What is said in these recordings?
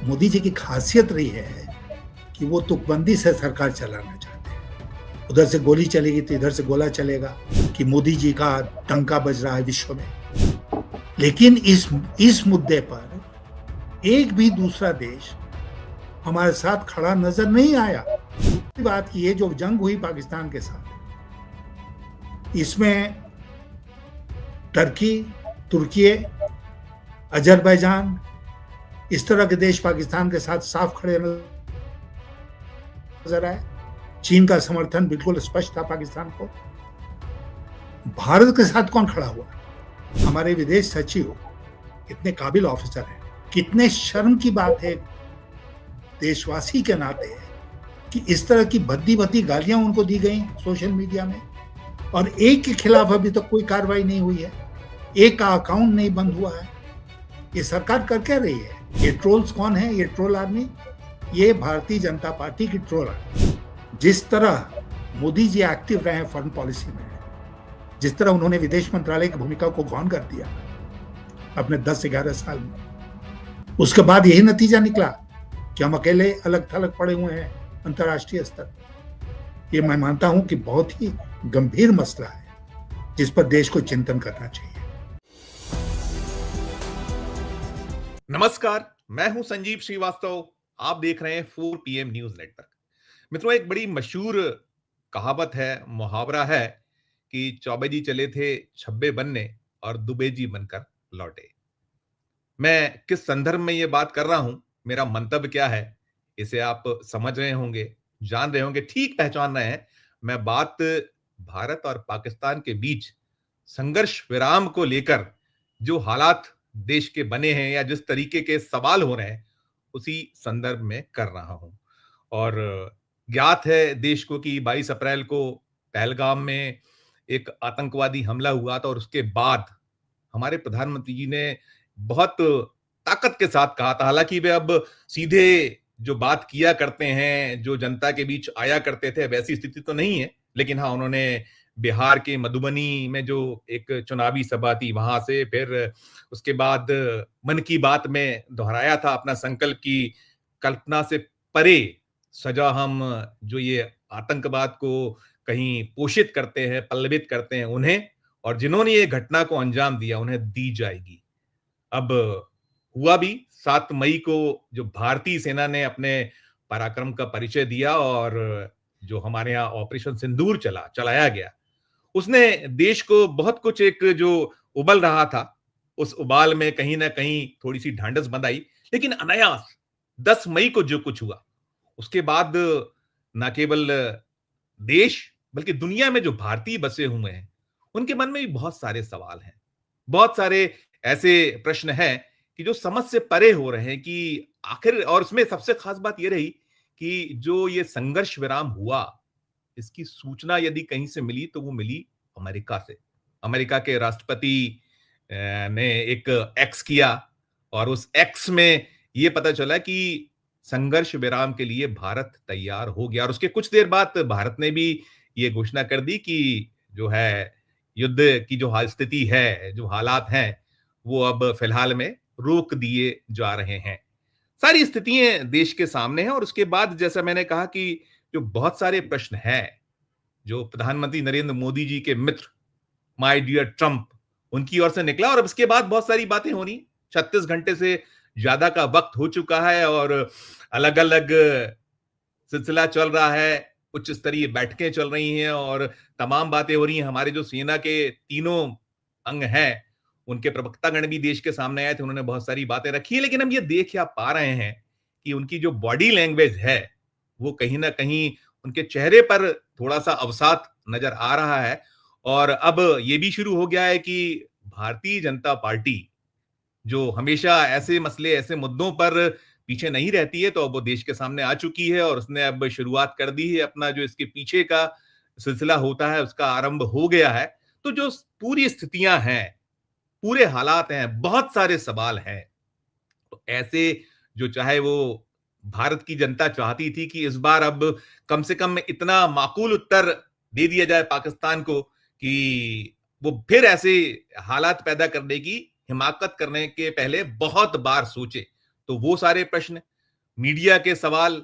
मोदी जी की खासियत रही है कि वो तुकबंदी से सरकार चलाना चाहते हैं। उधर से गोली चलेगी तो इधर से गोला चलेगा कि मोदी जी का डंका बज रहा है विश्व में। लेकिन इस मुद्दे पर एक भी दूसरा देश हमारे साथ खड़ा नजर नहीं आया। दूसरी बात की ये जो जंग हुई पाकिस्तान के साथ, इसमें टर्की, तुर्की, अजरबैजान, इस तरह के देश पाकिस्तान के साथ साफ खड़े नजर आए। चीन का समर्थन बिल्कुल स्पष्ट था पाकिस्तान को। भारत के साथ कौन खड़ा हुआ? हमारे विदेश सचिव इतने काबिल ऑफिसर हैं। कितने शर्म की बात है देशवासी के नाते कि इस तरह की भद्दी भद्दी गालियां उनको दी गई सोशल मीडिया में, और एक के खिलाफ अभी तक कोई कार्रवाई नहीं हुई है, एक का अकाउंट नहीं बंद हुआ है। ये सरकार कर क्या रही है? ये ट्रोल्स कौन है? ये ट्रोल आर्मी, ये भारतीय जनता पार्टी की ट्रोल आर्मी। जिस तरह मोदी जी एक्टिव रहे हैं फॉरेन पॉलिसी में, जिस तरह उन्होंने विदेश मंत्रालय की भूमिका को गौण कर दिया अपने 10-11 साल में, उसके बाद यही नतीजा निकला कि हम अकेले अलग थलग पड़े हुए हैं अंतर्राष्ट्रीय स्तर पर। ये मैं मानता हूं कि बहुत ही गंभीर मसला है जिस पर देश को चिंतन करना चाहिए। नमस्कार, मैं हूं संजीव श्रीवास्तव। आप देख रहे हैं 4 PM न्यूज नेटवर्क। मित्रों, एक बड़ी मशहूर कहावत है, मुहावरा है कि चौबे जी चले थे छब्बे बनने और दुबे जी बनकर लौटे। मैं किस संदर्भ में ये बात कर रहा हूं, मेरा मंतव्य क्या है, इसे आप समझ रहे होंगे, जान रहे होंगे, ठीक पहचान रहे हैं। मैं बात भारत और पाकिस्तान के बीच संघर्ष विराम को लेकर जो हालात देश के बने हैं या जिस तरीके के सवाल हो रहे हैं, उसी संदर्भ में कर रहा हूं। और ज्ञात है देश को कि 22 अप्रैल को पहलगाम में एक आतंकवादी हमला हुआ था, और उसके बाद हमारे प्रधानमंत्री जी ने बहुत ताकत के साथ कहा था। हालांकि वे अब सीधे जो बात किया करते हैं, जो जनता के बीच आया करते थे, वैसी स्थिति तो नहीं है, लेकिन हाँ, उन्होंने बिहार के मधुबनी में जो एक चुनावी सभा थी वहां से, फिर उसके बाद मन की बात में दोहराया था अपना संकल्प की कल्पना से परे सजा हम जो ये आतंकवाद को कहीं पोषित करते हैं, पल्लवित करते हैं उन्हें, और जिन्होंने ये घटना को अंजाम दिया उन्हें दी जाएगी। अब हुआ भी 7 मई को जो भारतीय सेना ने अपने पराक्रम का परिचय दिया और जो हमारे यहाँ ऑपरेशन सिंदूर चलाया गया, उसने देश को बहुत कुछ, एक जो उबल रहा था उस उबाल में कहीं ना कहीं थोड़ी सी ढांढस बंधाई। लेकिन अनायास 10 मई को जो कुछ हुआ उसके बाद न केवल देश बल्कि दुनिया में जो भारतीय बसे हुए हैं उनके मन में भी बहुत सारे सवाल हैं, बहुत सारे ऐसे प्रश्न हैं कि जो समझ से परे हो रहे हैं कि आखिर, और उसमें सबसे खास बात यह रही कि जो ये संघर्ष विराम हुआ, इसकी सूचना यदि कहीं से मिली तो वो मिली अमेरिका से। अमेरिका के राष्ट्रपति ने एक एक्स किया, और उस एक्स में ये पता चला कि संघर्ष विराम के लिए भारत तैयार हो गया। और उसके कुछ देर बाद भारत ने भी ये घोषणा कर दी कि जो है युद्ध की जो स्थिति है, जो हालात हैं, वो अब फिलहाल में रोक दिए जा रहे हैं। सारी स्थितियां देश के सामने हैं, और उसके बाद जैसा मैंने कहा कि जो बहुत सारे प्रश्न हैं, जो प्रधानमंत्री नरेंद्र मोदी जी के मित्र माय डियर ट्रंप, उनकी ओर से निकला। और अब इसके बाद बहुत सारी बातें हो रही। 36 घंटे से ज्यादा का वक्त हो चुका है और अलग अलग सिलसिला चल रहा है, उच्च स्तरीय बैठकें चल रही हैं और तमाम बातें हो रही हैं। हमारे जो सेना के तीनों अंग हैं, उनके प्रवक्तागण भी देश के सामने आए थे, उन्होंने बहुत सारी बातें रखी है। लेकिन हम ये देख क्या पा रहे हैं कि उनकी जो बॉडी लैंग्वेज है, वो कहीं ना कहीं उनके चेहरे पर थोड़ा सा अवसाद नजर आ रहा है। और अब ये भी शुरू हो गया है कि भारतीय जनता पार्टी, जो हमेशा ऐसे मसले, ऐसे मुद्दों पर पीछे नहीं रहती है, तो अब वो देश के सामने आ चुकी है और उसने अब शुरुआत कर दी है। अपना जो इसके पीछे का सिलसिला होता है उसका आरंभ हो गया है। तो जो पूरी स्थितियां हैं, पूरे हालात हैं, बहुत सारे सवाल हैं। तो ऐसे जो चाहे वो भारत की जनता चाहती थी कि इस बार अब कम से कम इतना माकूल उत्तर दे दिया जाए पाकिस्तान को कि वो फिर ऐसे हालात पैदा करने की हिमाकत करने के पहले बहुत बार सोचे। तो वो सारे प्रश्न, मीडिया के सवाल,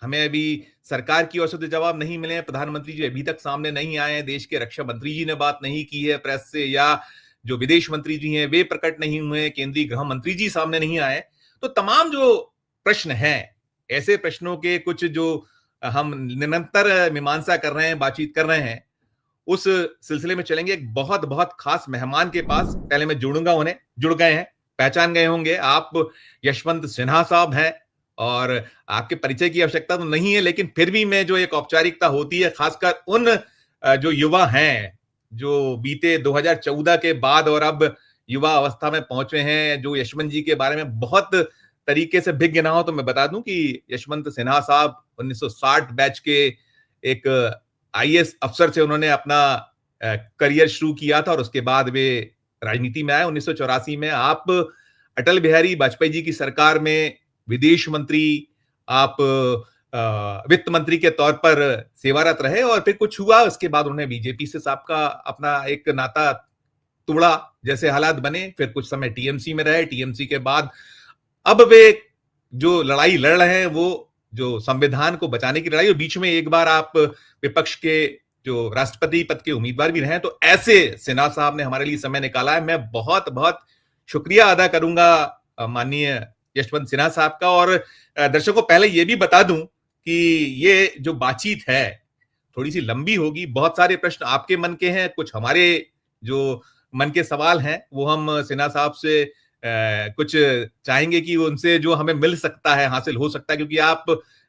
हमें अभी सरकार की ओर से तो जवाब नहीं मिले हैं। प्रधानमंत्री जी अभी तक सामने नहीं आए हैं, देश के रक्षा मंत्री जी ने बात नहीं की है प्रेस से, या जो विदेश मंत्री जी हैं वे प्रकट नहीं हुए, केंद्रीय गृह मंत्री जी सामने नहीं आए। तो तमाम जो प्रश्न हैं, ऐसे प्रश्नों के कुछ जो हम निरंतर मीमांसा कर रहे हैं, बातचीत कर रहे हैं, उस सिलसिले में चलेंगे एक बहुत बहुत खास मेहमान के पास। पहले मैं जोड़ूंगा उन्हें, जुड़ गए हैं, पहचान गए होंगे, आप यशवंत सिन्हा साहब हैं, और आपके परिचय की आवश्यकता तो नहीं है, लेकिन फिर भी मैं जो एक औपचारिकता होती है, खासकर उन जो युवा हैं जो बीते 2014 के बाद और अब युवा अवस्था में पहुंचे हैं, जो यशवंत जी के बारे में बहुत तरीके से भिज्ञ ना हो, तो मैं बता दूं कि यशवंत सिन्हा साहब 1960 बैच के एक आईएएस अफसर से उन्होंने अपना करियर शुरू किया था, और उसके बाद वे राजनीति में आए। 1984 में आप अटल बिहारी वाजपेयी जी की सरकार में विदेश मंत्री, आप वित्त मंत्री के तौर पर सेवारत रहे, और फिर कुछ हुआ उसके बाद उन्होंने बीजेपी से आपका अपना एक नाता तोड़ा, जैसे हालात बने। फिर कुछ समय टीएमसी में रहे, टीएमसी के बाद अब वे जो लड़ाई लड़ रहे हैं वो जो संविधान को बचाने की लड़ाई, और बीच में एक बार आप विपक्ष के जो राष्ट्रपति पद के उम्मीदवार भी रहे। तो ऐसे सिन्हा साहब ने हमारे लिए समय निकाला है। मैं बहुत बहुत शुक्रिया अदा करूंगा माननीय यशवंत सिन्हा साहब का। और दर्शकों पहले ये भी बता दूं कि ये जो बातचीत है थोड़ी सी लंबी होगी, बहुत सारे प्रश्न आपके मन के हैं, कुछ हमारे जो मन के सवाल हैं वो हम सिन्हा साहब से कुछ चाहेंगे कि उनसे जो हमें मिल सकता है, हासिल हो सकता है, क्योंकि आप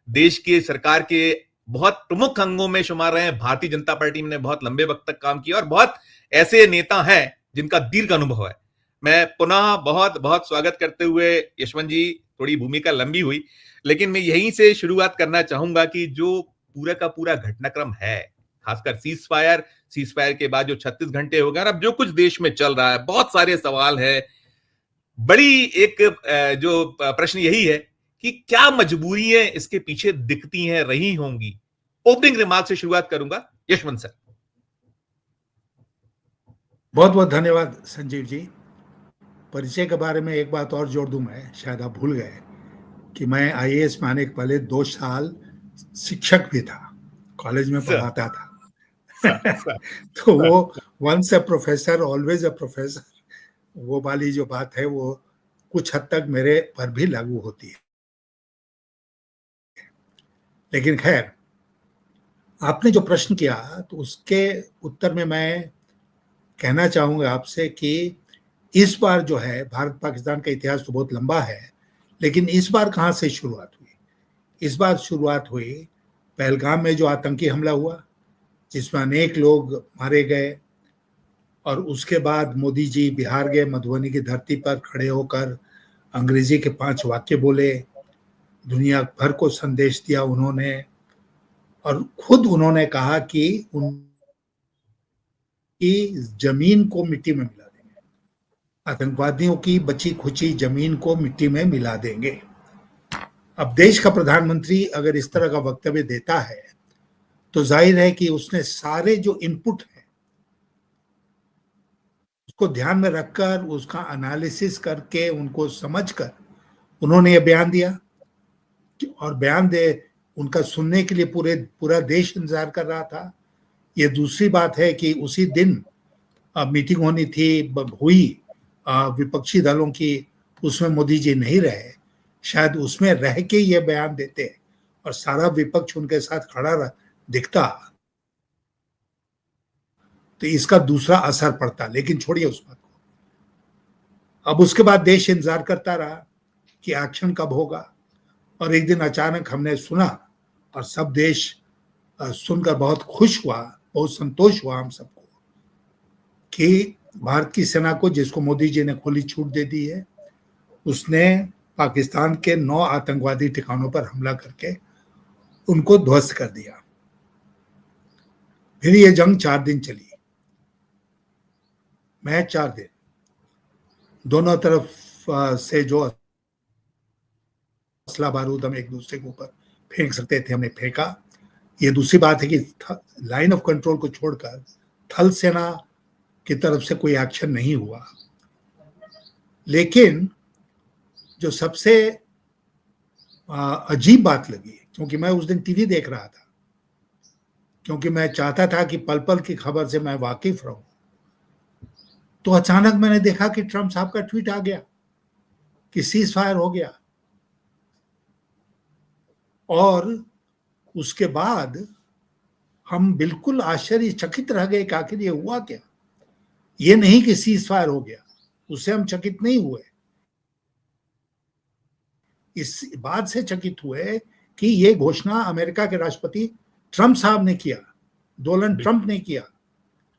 देश की सरकार के बहुत प्रमुख अंगों में शुमार रहे हैं। भारतीय जनता पार्टी में बहुत लंबे वक्त तक काम किया, और बहुत ऐसे नेता हैं जिनका दीर्घ अनुभव है। मैं पुनः बहुत बहुत स्वागत करते हुए, यशवंत जी थोड़ी भूमिका लंबी हुई, लेकिन मैं यहीं से शुरुआत करना चाहूंगा कि जो पूरा का पूरा घटनाक्रम है, खासकर सीज फायर के बाद जो 36 घंटे हो गए, और अब जो कुछ देश में चल रहा है, बहुत सारे सवाल है। बड़ी एक जो प्रश्न यही है कि क्या मजबूरियां इसके पीछे दिखती हैं, रही होंगी। ओपनिंग रिमार्क से शुरुआत करूंगा, यशवंत सर। बहुत बहुत धन्यवाद संजीव जी। परिचय के बारे में एक बात और जोड़ दूं, मैं शायद आप भूल गए कि मैं आईएएस में आने के पहले 2 साल शिक्षक भी था, कॉलेज में पढ़ाता था। तो वो once a professor always a professor, वो वाली जो बात है वो कुछ हद तक मेरे पर भी लागू होती है। लेकिन खैर, आपने जो प्रश्न किया तो उसके उत्तर में मैं कहना चाहूंगा आपसे कि इस बार जो है, भारत पाकिस्तान का इतिहास तो बहुत लंबा है, लेकिन इस बार कहाँ से शुरुआत हुई? इस बार शुरुआत हुई पहलगाम में जो आतंकी हमला हुआ, जिसमें अनेक लोग मारे गए, और उसके बाद मोदी जी बिहार गए, मधुबनी की धरती पर खड़े होकर अंग्रेजी के 5 वाक्य बोले, दुनिया भर को संदेश दिया उन्होंने, और खुद उन्होंने कहा कि उनकी जमीन को मिट्टी में मिला देंगे, आतंकवादियों की बची खुची जमीन को मिट्टी में मिला देंगे। अब देश का प्रधानमंत्री अगर इस तरह का वक्तव्य देता है तो जाहिर है कि उसने सारे जो इनपुट है उसको ध्यान में रखकर, उसका एनालिसिस करके, उनको समझकर उन्होंने ये बयान दिया। और बयान दे उनका सुनने के लिए पूरा देश इंतजार कर रहा था। ये दूसरी बात है कि उसी दिन मीटिंग होनी थी, हुई विपक्षी दलों की, उसमें मोदी जी नहीं रहे। शायद उसमें रह के ये बयान देते और सारा विपक्ष उनके साथ खड़ा दिखता तो इसका दूसरा असर पड़ता। लेकिन छोड़िए उस बात को। अब उसके बाद देश इंतजार करता रहा कि एक्शन कब होगा, और एक दिन अचानक हमने सुना, और सब देश सुनकर बहुत खुश हुआ, बहुत संतोष हुआ हम सबको, कि भारत की सेना को, जिसको मोदी जी ने खुली छूट दे दी है, उसने पाकिस्तान के 9 आतंकवादी ठिकानों पर हमला करके उनको ध्वस्त कर दिया। फिर ये जंग 4 दिन चली, मैं 4 दिन दोनों तरफ से जो असला बारूद हम एक दूसरे के ऊपर फेंक सकते थे, हमने फेंका। ये दूसरी बात है कि लाइन ऑफ कंट्रोल को छोड़कर थल सेना की तरफ से कोई एक्शन नहीं हुआ। लेकिन जो सबसे अजीब बात लगी, क्योंकि मैं उस दिन टीवी देख रहा था, क्योंकि मैं चाहता था कि पल पल की खबर से मैं वाकिफ रहूं। तो अचानक मैंने देखा कि ट्रम्प साहब का ट्वीट आ गया कि सीज फायर हो गया, और उसके बाद हम बिल्कुल आश्चर्यचकित रह गए कि आखिर ये हुआ क्या। ये नहीं कि सीज फायर हो गया, उससे हम चकित नहीं हुए, इस बात से चकित हुए कि ये घोषणा अमेरिका के राष्ट्रपति ट्रम्प साहब ने किया, डोनाल्ड ट्रम्प ने किया,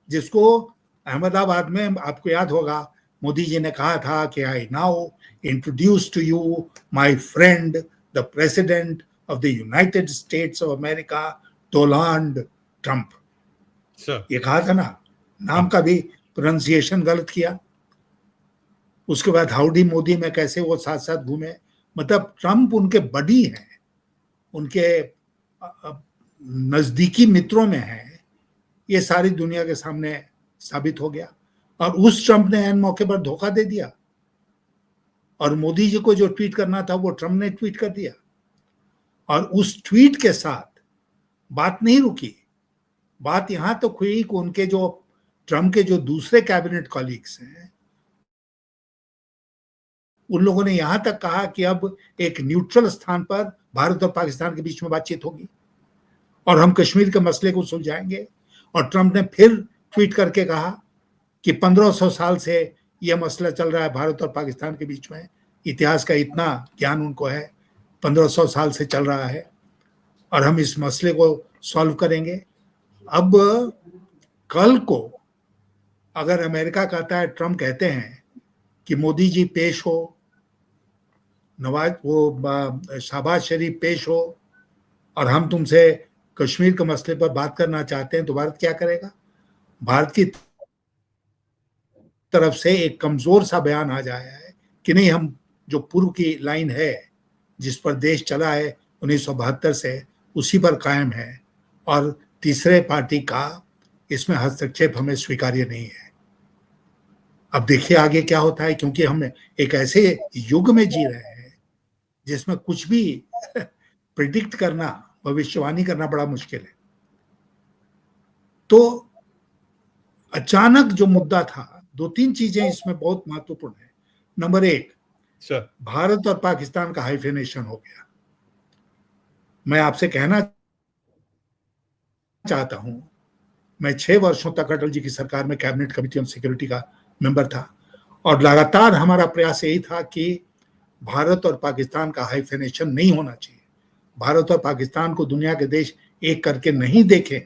जिसको अहमदाबाद में आपको याद होगा मोदी जी ने कहा था कि I now introduce to you my friend the president of the United States of America Donald Trump. ये कहा था ना, नाम का भी प्रोनाउंसिएशन गलत किया। उसके बाद हाउडी मोदी में कैसे वो साथ साथ घूमे, मतलब ट्रम्प उनके बडी हैं, उनके नजदीकी मित्रों में है, ये सारी दुनिया के सामने साबित हो गया। और उस ट्रम्प ने एन मौके पर धोखा दे दिया, और मोदी जी को जो ट्वीट करना था वो ट्रम्प ने ट्वीट कर दिया। और उस ट्वीट के साथ बात नहीं रुकी, बात यहां तक हुई कि उनके जो ट्रम्प के जो दूसरे कैबिनेट कॉलीग्स हैं, उन लोगों ने यहां तक कहा कि अब एक न्यूट्रल स्थान पर भारत और पाकिस्तान के बीच में बातचीत होगी और हम कश्मीर के मसले को सुलझाएंगे। और ट्रम्प ने फिर ट्वीट करके कहा कि 1500 साल से यह मसला चल रहा है भारत और पाकिस्तान के बीच में, इतिहास का इतना ज्ञान उनको है, 1500 साल से चल रहा है और हम इस मसले को सॉल्व करेंगे। अब कल को अगर अमेरिका कहता है, ट्रम्प कहते हैं कि मोदी जी पेश हो, नवाज वो शहबाज शरीफ पेश हो और हम तुमसे कश्मीर के मसले पर बात करना चाहते हैं, तो भारत क्या करेगा? भारत की तरफ से एक कमजोर सा बयान आ जाया है कि नहीं, हम जो पूर्व की लाइन है जिस पर देश चला है 1972 से, उसी पर कायम है, और तीसरे पार्टी का इसमें हस्तक्षेप हमें स्वीकार्य नहीं है। अब देखिए आगे क्या होता है, क्योंकि हम एक ऐसे युग में जी रहे हैं जिसमें कुछ भी प्रिडिक्ट करना, भविष्यवाणी करना बड़ा मुश्किल है। तो अचानक जो मुद्दा था, दो तीन चीजें इसमें बहुत महत्वपूर्ण है। नंबर एक, भारत और पाकिस्तान का हाइफेनेशन हो गया। मैं आपसे कहना चाहता हूं, मैं 6 वर्षों तक अटल जी की सरकार में कैबिनेट कमेटी ऑन सिक्योरिटी का मेंबर था, और लगातार हमारा प्रयास यही था कि भारत और पाकिस्तान का हाइफेनेशन नहीं होना चाहिए, भारत और पाकिस्तान को दुनिया के देश एक करके नहीं देखें।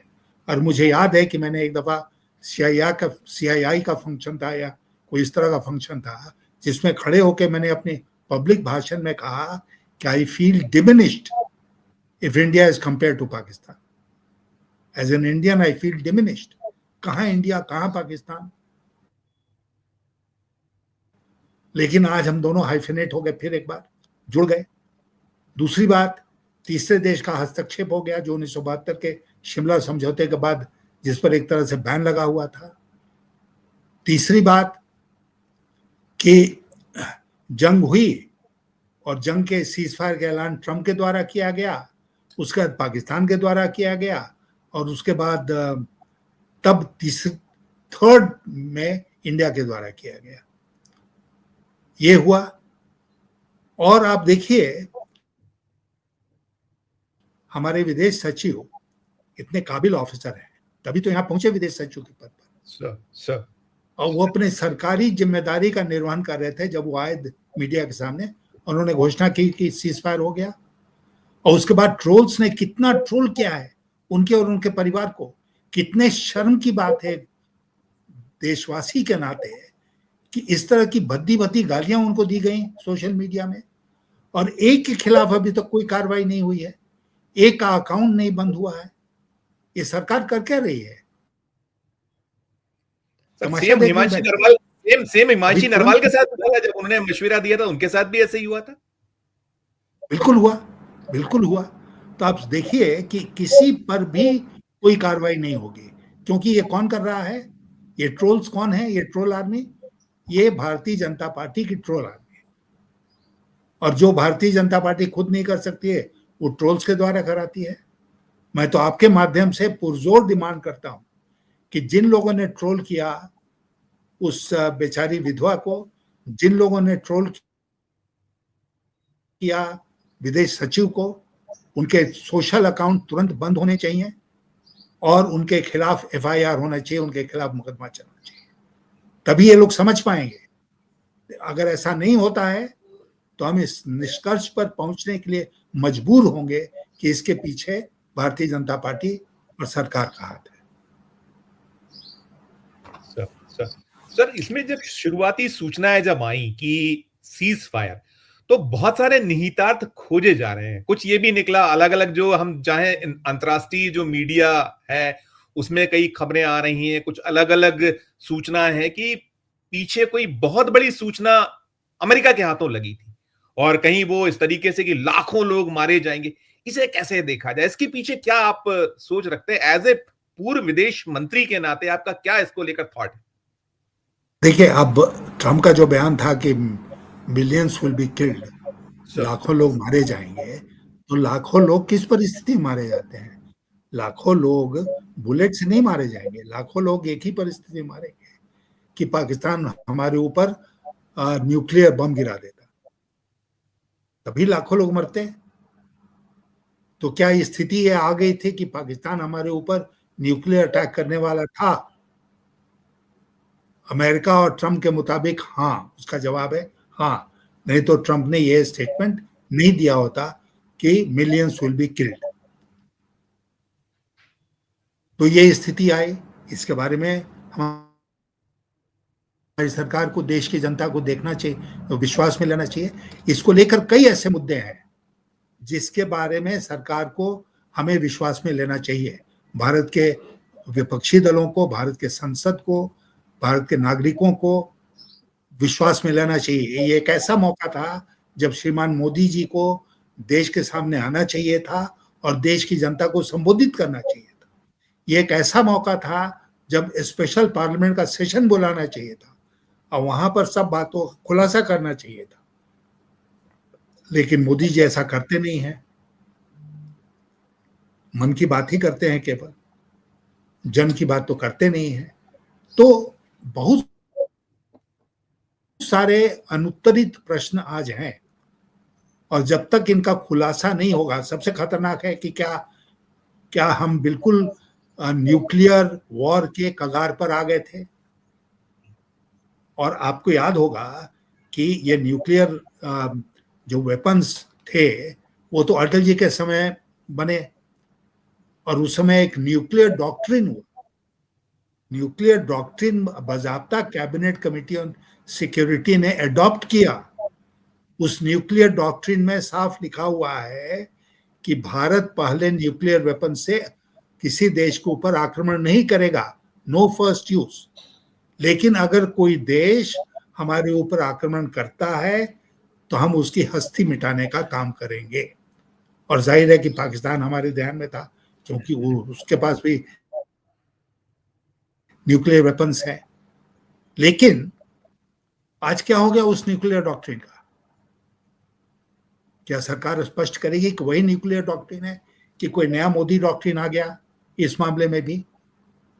और मुझे याद है कि मैंने एक दफा सीआईआई का फंक्शन था या कोई इस तरह का फंक्शन था, जिसमें खड़े होकर मैंने अपने पब्लिक भाषण में कहा कि I feel diminished if India is compare to Pakistan. As an Indian I feel diminished. कहां इंडिया, कहां पाकिस्तान? लेकिन आज हम दोनों हाइफेनेट हो गए, फिर एक बार जुड़ गए। दूसरी बात, तीसरे देश का हस्तक्षेप हो गया, जो 1972 के शिमला समझौते के बाद जिस पर एक तरह से बैन लगा हुआ था। तीसरी बात कि जंग हुई और जंग के सीजफायर का ऐलान ट्रम्प के द्वारा किया गया, उसके बाद पाकिस्तान के द्वारा किया गया, और उसके बाद तब थर्ड में इंडिया के द्वारा किया गया। ये हुआ। और आप देखिए हमारे विदेश सचिव इतने काबिल ऑफिसर हैं, तभी तो यहां पहुंचे विदेश सचिव के पद पर, और वो अपने सरकारी जिम्मेदारी का निर्वहन कर रहे थे। जब वो आए मीडिया के सामने, उन्होंने घोषणा की कि सीज फायर हो गया, और उसके बाद ट्रोल्स ने कितना ट्रोल किया है उनके और उनके परिवार को। कितने शर्म की बात है देशवासी के नाते कि इस तरह की भद्दी भद्दी गालियां उनको दी गई सोशल मीडिया में, और एक के खिलाफ अभी तक कोई कार्रवाई नहीं हुई है, एक का अकाउंट नहीं बंद हुआ है। ये सरकार कर क्या रही है? सेम हिमांशी नरवाल, सेम हिमांशी नरवाल के साथ हुआ, जब उन्होंने मशविरा दिया था उनके साथ भी ऐसे ही हुआ था। बिल्कुल हुआ, बिल्कुल हुआ। तो आप देखिए कि किसी पर भी कोई कार्रवाई नहीं होगी, क्योंकि ये कौन कर रहा है? ये ट्रोल्स कौन है? ये ट्रोल आर्मी, ये भारतीय जनता पार्टी की ट्रोल आर्मी। और जो भारतीय जनता पार्टी खुद नहीं कर सकती है वो ट्रोल्स के द्वारा कराती है। मैं तो आपके माध्यम से पुरजोर डिमांड करता हूं कि जिन लोगों ने ट्रोल किया उस बेचारी विधवा को, जिन लोगों ने ट्रोल किया विदेश सचिव को, उनके सोशल अकाउंट तुरंत बंद होने चाहिए और उनके खिलाफ एफआईआर होना चाहिए, उनके खिलाफ मुकदमा चलना चाहिए। तभी ये लोग समझ पाएंगे। अगर ऐसा नहीं होता है तो हम इस निष्कर्ष पर पहुंचने के लिए मजबूर होंगे कि इसके पीछे भारतीय जनता पार्टी और सरकार का हाथ है। सर, इसमें जब शुरुआती सूचनाएं जब आई कि सीज फायर, तो बहुत सारे निहितार्थ खोजे जा रहे हैं। कुछ ये भी निकला, अलग अलग जो हम चाहे अंतर्राष्ट्रीय जो मीडिया है उसमें कई खबरें आ रही हैं, कुछ अलग अलग सूचना है कि पीछे कोई बहुत बड़ी सूचना अमेरिका के हाथों लगी थी और कहीं वो इस तरीके से कि लाखों लोग मारे जाएंगे। इसे कैसे देखा जाए? इसके पीछे क्या आप सोच रखते हैं? एज ए पूर्व विदेश मंत्री के नाते आपका क्या इसको लेकर थॉट है? देखिए, अब ट्रंप का जो बयान था कि मिलियंस विल बी किल्ड, लाखों लोग मारे जाएंगे, तो लाखों लोग किस परिस्थिति में मारे जाते हैं? लाखों लोग बुलेट से नहीं मारे जाएंगे, लाखों लोग एक ही परिस्थिति में मारेंगे कि पाकिस्तान हमारे ऊपर न्यूक्लियर बम गिरा देता, तभी लाखों लोग मरते हैं। तो क्या स्थिति ये आ गई थी कि पाकिस्तान हमारे ऊपर न्यूक्लियर अटैक करने वाला था? अमेरिका और ट्रंप के मुताबिक हाँ, उसका जवाब है हाँ। नहीं तो ट्रंप ने यह स्टेटमेंट नहीं दिया होता कि मिलियंस विल बी किल्ड। तो ये स्थिति आई, इसके बारे में हमारी सरकार को, देश की जनता को देखना चाहिए, तो विश्वास में लेना चाहिए। इसको लेकर कई ऐसे मुद्दे हैं जिसके बारे में सरकार को हमें विश्वास में लेना चाहिए। भारत के विपक्षी दलों को, भारत के संसद को, भारत के नागरिकों को विश्वास में लेना चाहिए। ये एक ऐसा मौका था जब श्रीमान मोदी जी को देश के सामने आना चाहिए था और देश की जनता को संबोधित करना चाहिए था। ये एक ऐसा मौका था जब स्पेशल पार्लियामेंट का सेशन बुलाना चाहिए था और वहां पर सब बातों का खुलासा करना चाहिए था। लेकिन मोदी जी ऐसा करते नहीं हैं, मन की बात ही करते हैं, केवल जन की बात तो करते नहीं हैं। तो बहुत सारे अनुत्तरित प्रश्न आज हैं और जब तक इनका खुलासा नहीं होगा, सबसे खतरनाक है कि क्या हम बिल्कुल न्यूक्लियर वॉर के कगार पर आ गए थे। और आपको याद होगा कि ये न्यूक्लियर जो वेपन्स थे वो तो अटल जी के समय बने और उस समय एक न्यूक्लियर डॉक्ट्रिन हुआ। न्यूक्लियर डॉक्ट्रिन बाज़ाब्ता कैबिनेट कमेटी ऑन सिक्योरिटी ने अडॉप्ट किया। उस न्यूक्लियर डॉक्ट्रिन में साफ लिखा हुआ है कि भारत पहले न्यूक्लियर वेपन से किसी देश के ऊपर आक्रमण नहीं करेगा, नो फर्स्ट यूज। लेकिन अगर कोई देश हमारे ऊपर आक्रमण करता है तो हम उसकी हस्ती मिटाने का काम करेंगे। और जाहिर है कि पाकिस्तान हमारे ध्यान में था क्योंकि उसके पास भी न्यूक्लियर वेपन्स है। लेकिन आज क्या हो गया उस न्यूक्लियर डॉक्ट्रिन का? क्या सरकार स्पष्ट करेगी कि वही न्यूक्लियर डॉक्ट्रिन है कि कोई नया मोदी डॉक्ट्रिन आ गया इस मामले में भी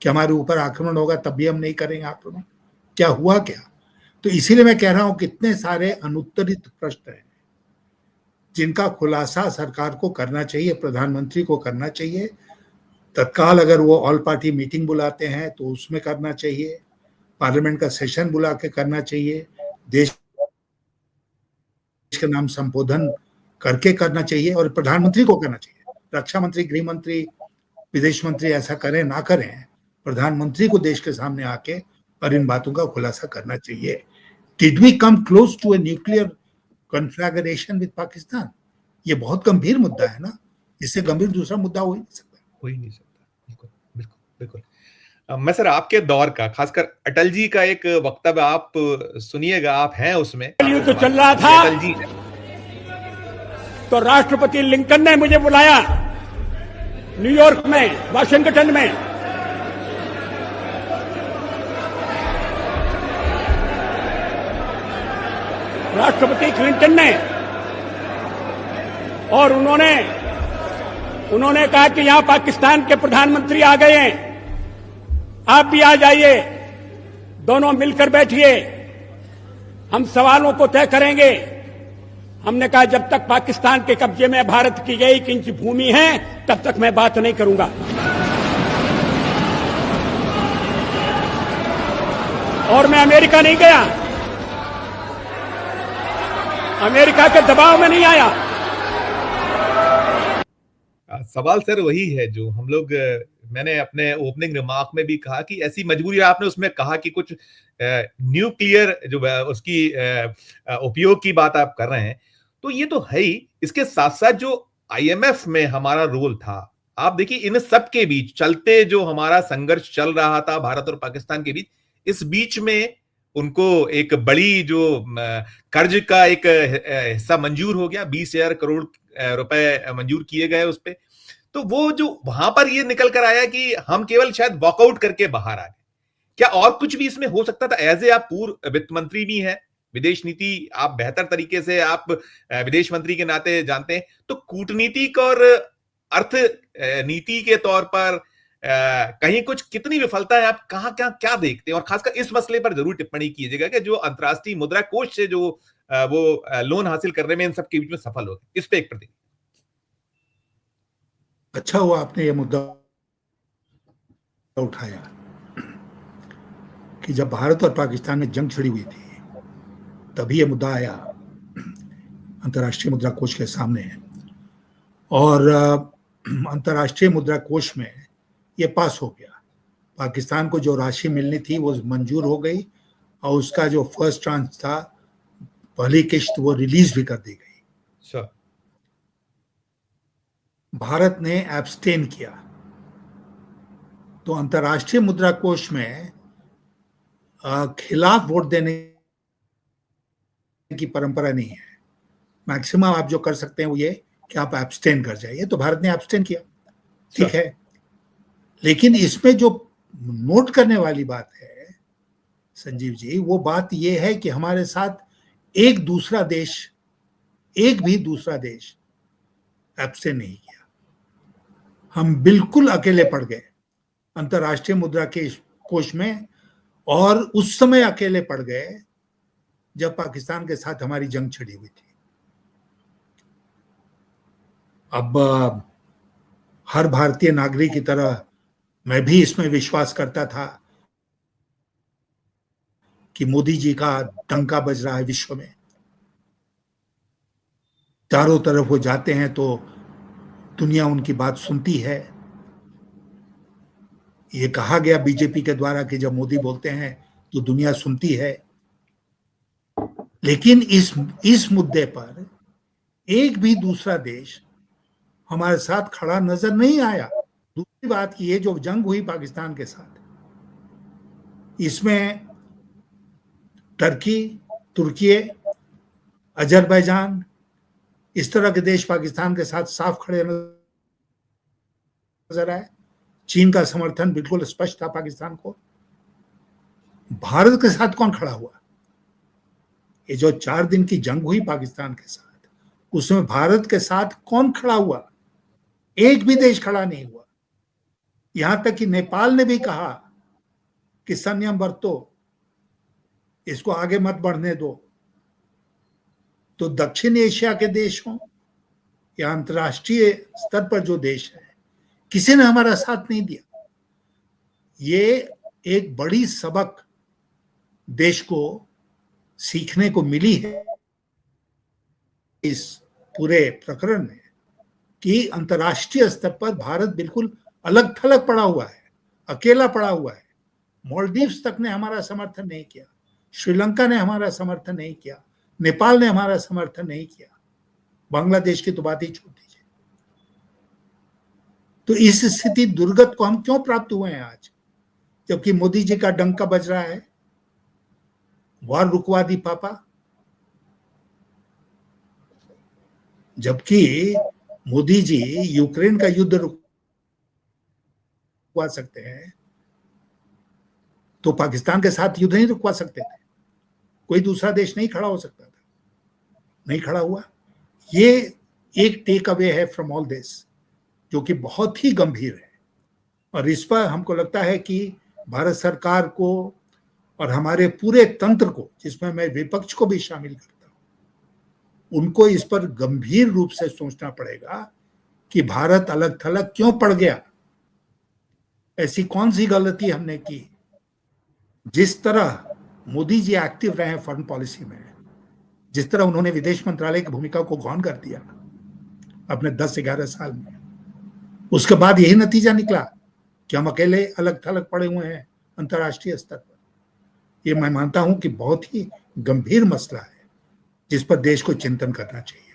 कि हमारे ऊपर आक्रमण होगा तब भी हम नहीं करेंगे आक्रमण? क्या हुआ क्या? तो इसीलिए मैं कह रहा हूं कि इतने सारे अनुत्तरित प्रश्न हैं जिनका खुलासा सरकार को करना चाहिए, प्रधानमंत्री को करना चाहिए। तत्काल अगर वो ऑल पार्टी मीटिंग बुलाते हैं तो उसमें करना चाहिए, पार्लियामेंट का सेशन बुला के करना चाहिए, देश के नाम संबोधन करके करना चाहिए और प्रधानमंत्री को करना चाहिए। रक्षा मंत्री, गृह मंत्री, विदेश मंत्री ऐसा करें ना करें, प्रधानमंत्री को देश के सामने आके और इन बातों का खुलासा करना चाहिए। Did we come close to a nuclear conflagration with Pakistan? ये बहुत गंभीर मुद्दा है ना, इससे गंभीर दूसरा मुद्दा हो ही नहीं सकता। बिल्कुल बिल्कुल बिल्कुल। मैं सर आपके दौर का, खासकर अटल जी का एक वक्तव्य आप सुनिएगा, आप हैं उसमें। युद्ध चल रहा था, अटल जी तो राष्ट्रपति लिंकन ने मुझे बुलाया न्यूयॉर्क में, वाशिंगटन में। राष्ट्रपति क्लिंटन ने और उन्होंने कहा कि यहां पाकिस्तान के प्रधानमंत्री आ गए हैं, आप भी आ जाइए, दोनों मिलकर बैठिए, हम सवालों को तय करेंगे। हमने कहा जब तक पाकिस्तान के कब्जे में भारत की 1 इंच भूमि है तब तक मैं बात नहीं करूंगा। और मैं अमेरिका नहीं गया, अमेरिका के दबाव में नहीं आया। सवाल सर वही है जो हम लोग, मैंने अपने ओपनिंग रिमार्क में भी कहा कि ऐसी मजबूरी, आपने उसमें कहा कि कुछ न्यूक्लियर जो उसकी उपयोग की बात आप कर रहे हैं, तो ये तो है ही। इसके साथ साथ जो आईएमएफ में हमारा रोल था, आप देखिए इन सब के बीच चलते जो हमारा संघर्ष चल रहा था भारत और पाकिस्तान के बीच, इस बीच में उनको एक बड़ी जो कर्ज का एक हिस्सा मंजूर हो गया, 20,000 करोड़ रुपए मंजूर किए गए उस पे। तो वो जो वहां पर ये निकल कर आया कि हम केवल शायद वॉकआउट करके बाहर आ गए। क्या और कुछ भी इसमें हो सकता था? एज ए आप पूर्व वित्त मंत्री भी हैं, विदेश नीति आप बेहतर तरीके से आप विदेश मंत्री के नाते जानते हैं, तो कूटनीतिक और अर्थ नीति के तौर पर कहीं कुछ कितनी विफलता है, आप कहां क्या देखते हैं? और खासकर इस मसले पर जरूर टिप्पणी कीजिएगा कि जो अंतर्राष्ट्रीय मुद्रा कोष से जो वो लोन हासिल करने में इन सब के बीच में सफल हो, इस पे एक प्रतिक्रिया। अच्छा हुआ आपने ये मुद्दा उठाया कि जब भारत और पाकिस्तान में जंग छिड़ी हुई थी तभी ये मुद्दा आया अंतर्राष्ट्रीय मुद्रा कोष के सामने, और अंतर्राष्ट्रीय मुद्रा कोष में ये पास हो गया। पाकिस्तान को जो राशि मिलनी थी वो मंजूर हो गई, और उसका जो फर्स्ट ट्रांच था, पहली किश्त, वो रिलीज भी कर दी गई। sure. भारत ने एब्सटेन किया। तो अंतर्राष्ट्रीय मुद्रा कोष में खिलाफ वोट देने की परंपरा नहीं है। मैक्सिमम आप जो कर सकते हैं वो ये कि आप एब्सटेन कर जाइए। तो भारत ने एब्सटेन किया, ठीक है। लेकिन इसमें जो नोट करने वाली बात है संजीव जी, वो बात ये है कि हमारे साथ एक भी दूसरा देश एब्सटेन नहीं किया। हम बिल्कुल अकेले पड़ गए अंतर्राष्ट्रीय मुद्रा के कोष में, और उस समय अकेले पड़ गए जब पाकिस्तान के साथ हमारी जंग छिड़ी हुई थी। अब हर भारतीय नागरिक की तरह मैं भी इसमें विश्वास करता था कि मोदी जी का डंका बज रहा है विश्व में। चारों तरफ वो जाते हैं तो दुनिया उनकी बात सुनती है। ये कहा गया बीजेपी के द्वारा कि जब मोदी बोलते हैं तो दुनिया सुनती है। लेकिन इस मुद्दे पर एक भी दूसरा देश हमारे साथ खड़ा नजर नहीं आया। दूसरी बात की ये जो जंग हुई पाकिस्तान के साथ, इसमें टर्की, तुर्की, अजरबैजान, इस तरह के देश पाकिस्तान के साथ साफ खड़े नजर आए। चीन का समर्थन बिल्कुल स्पष्ट था पाकिस्तान को। भारत के साथ कौन खड़ा हुआ? ये जो 4 दिन की जंग हुई पाकिस्तान के साथ, उसमें भारत के साथ कौन खड़ा हुआ? एक भी देश खड़ा नहीं हुआ। यहां तक कि नेपाल ने भी कहा कि संयम बरतो, इसको आगे मत बढ़ने दो। तो दक्षिण एशिया के देश हों या अंतर्राष्ट्रीय स्तर पर जो देश है, किसी ने हमारा साथ नहीं दिया। ये एक बड़ी सबक देश को सीखने को मिली है इस पूरे प्रकरण में, कि अंतर्राष्ट्रीय स्तर पर भारत बिल्कुल अलग थलग पड़ा हुआ है, अकेला पड़ा हुआ है। मालदीव्स तक ने हमारा समर्थन नहीं किया, श्रीलंका ने हमारा समर्थन नहीं किया, नेपाल ने हमारा समर्थन नहीं किया, बांग्लादेश की तो बात ही छोड़ दीजिए। तो इस स्थिति दुर्गत को हम क्यों प्राप्त हुए हैं आज, जबकि मोदी जी का डंका बज रहा है, वार रुकवा दी पापा। जबकि मोदी जी यूक्रेन का युद्ध रुकवा सकते हैं तो पाकिस्तान के साथ युद्ध नहीं रुकवा सकते थे। कोई दूसरा देश नहीं खड़ा हो सकता था, नहीं खड़ा हुआ। ये एक टेक अवे है फ्रॉम ऑल दिस जो कि बहुत ही गंभीर है, और इस पर हमको लगता है कि भारत सरकार को और हमारे पूरे तंत्र को, जिसमें मैं विपक्ष को भी शामिल करता हूं, उनको इस पर गंभीर रूप से सोचना पड़ेगा कि भारत अलग थलग क्यों पड़ गया, ऐसी कौन सी गलती हमने की। जिस तरह मोदी जी एक्टिव रहे हैं फॉरेन पॉलिसी में, जिस तरह उन्होंने विदेश मंत्रालय की भूमिका को गौण कर दिया अपने 10-11 साल में, उसके बाद यही नतीजा निकला कि हम अकेले अलग थलग पड़े हुए हैं अंतर्राष्ट्रीय स्तर पर। ये मैं मानता हूं कि बहुत ही गंभीर मसला है जिस पर देश को चिंतन करना चाहिए।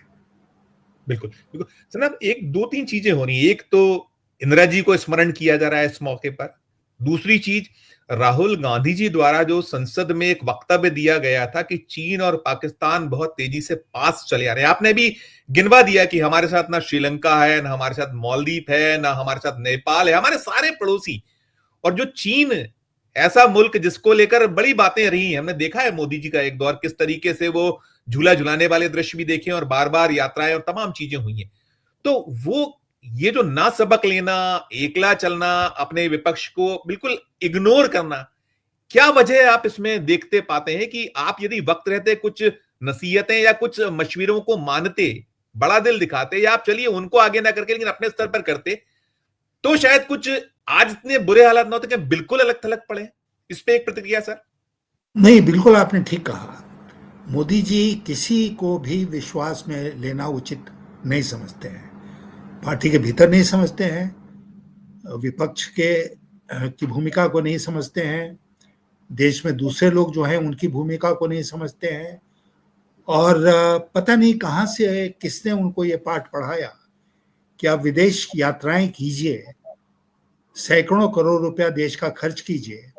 बिल्कुल बिल्कुल जनाब, एक दो तीन चीजें हो रही हैं। एक तो इंदिरा जी को स्मरण किया जा रहा है इस मौके पर। दूसरी चीज, राहुल गांधी जी द्वारा जो संसद में एक वक्तव्य दिया गया था कि चीन और पाकिस्तान बहुत तेजी से पास चले आ रहे हैं। आपने भी गिनवा दिया कि हमारे साथ ना श्रीलंका है, ना हमारे साथ मालदीव है, ना हमारे साथ नेपाल है, हमारे सारे पड़ोसी। और जो चीन, ऐसा मुल्क जिसको लेकर बड़ी बातें रही हैं, हमने देखा है मोदी जी का एक दौर किस तरीके से वो झूला झुलाने वाले दृश्य भी देखे और बार बार यात्राएं और तमाम चीजें हुई हैं। तो वो ये जो ना सबक लेना, एकला चलना, अपने विपक्ष को बिल्कुल इग्नोर करना, क्या वजह आप इसमें देखते पाते हैं कि आप यदि वक्त रहते कुछ नसीहतें या कुछ मशवरों को मानते, बड़ा दिल दिखाते, या आप चलिए उनको आगे ना करके लेकिन अपने स्तर पर करते, तो शायद कुछ आज इतने बुरे हालात ना होते कि बिल्कुल अलग थलग पड़े। इस पे एक प्रतिक्रिया सर। नहीं, बिल्कुल आपने ठीक कहा। मोदी जी किसी को भी विश्वास में लेना उचित नहीं समझते हैं, पार्टी के भीतर नहीं समझते हैं, विपक्ष के की भूमिका को नहीं समझते हैं, देश में दूसरे लोग जो हैं उनकी भूमिका को नहीं समझते हैं, और पता नहीं कहां से किसने उनको ये पाठ पढ़ाया कि आप विदेश यात्राएं कीजिए, सैकड़ों करोड़ रुपया देश का खर्च कीजिए,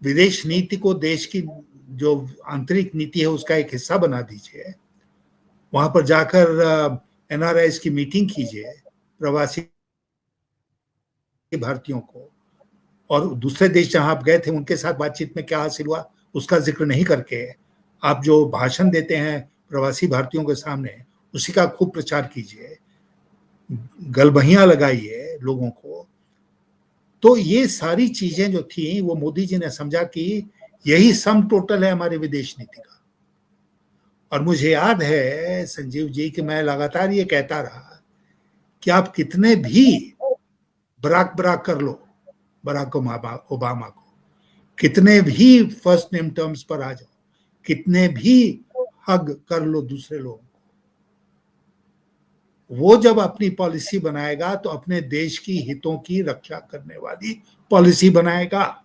विदेश नीति को देश की जो आंतरिक नीति है उसका एक हिस्सा बना दीजिए, वहां पर जाकर एनआरआईज की मीटिंग कीजिए प्रवासी भारतीयों को, और दूसरे देश जहां आप गए थे उनके साथ बातचीत में क्या हासिल हुआ उसका जिक्र नहीं करके आप जो भाषण देते हैं प्रवासी भारतीयों के सामने उसी का खूब प्रचार कीजिए, गलबहियां लगाइए लोगों को। तो ये सारी चीजें जो थी वो मोदी जी ने समझा कि यही सम टोटल है हमारी विदेश नीति का। और मुझे याद है संजीव जी कि मैं लगातार ये कहता रहा कि आप कितने भी बराक बराक कर लो बराक ओबामा को, कितने भी फर्स्ट नेम टर्म्स पर आ जाओ, कितने भी हग कर लो दूसरे लोगों को, वो जब अपनी पॉलिसी बनाएगा तो अपने देश की हितों की रक्षा करने वाली पॉलिसी बनाएगा।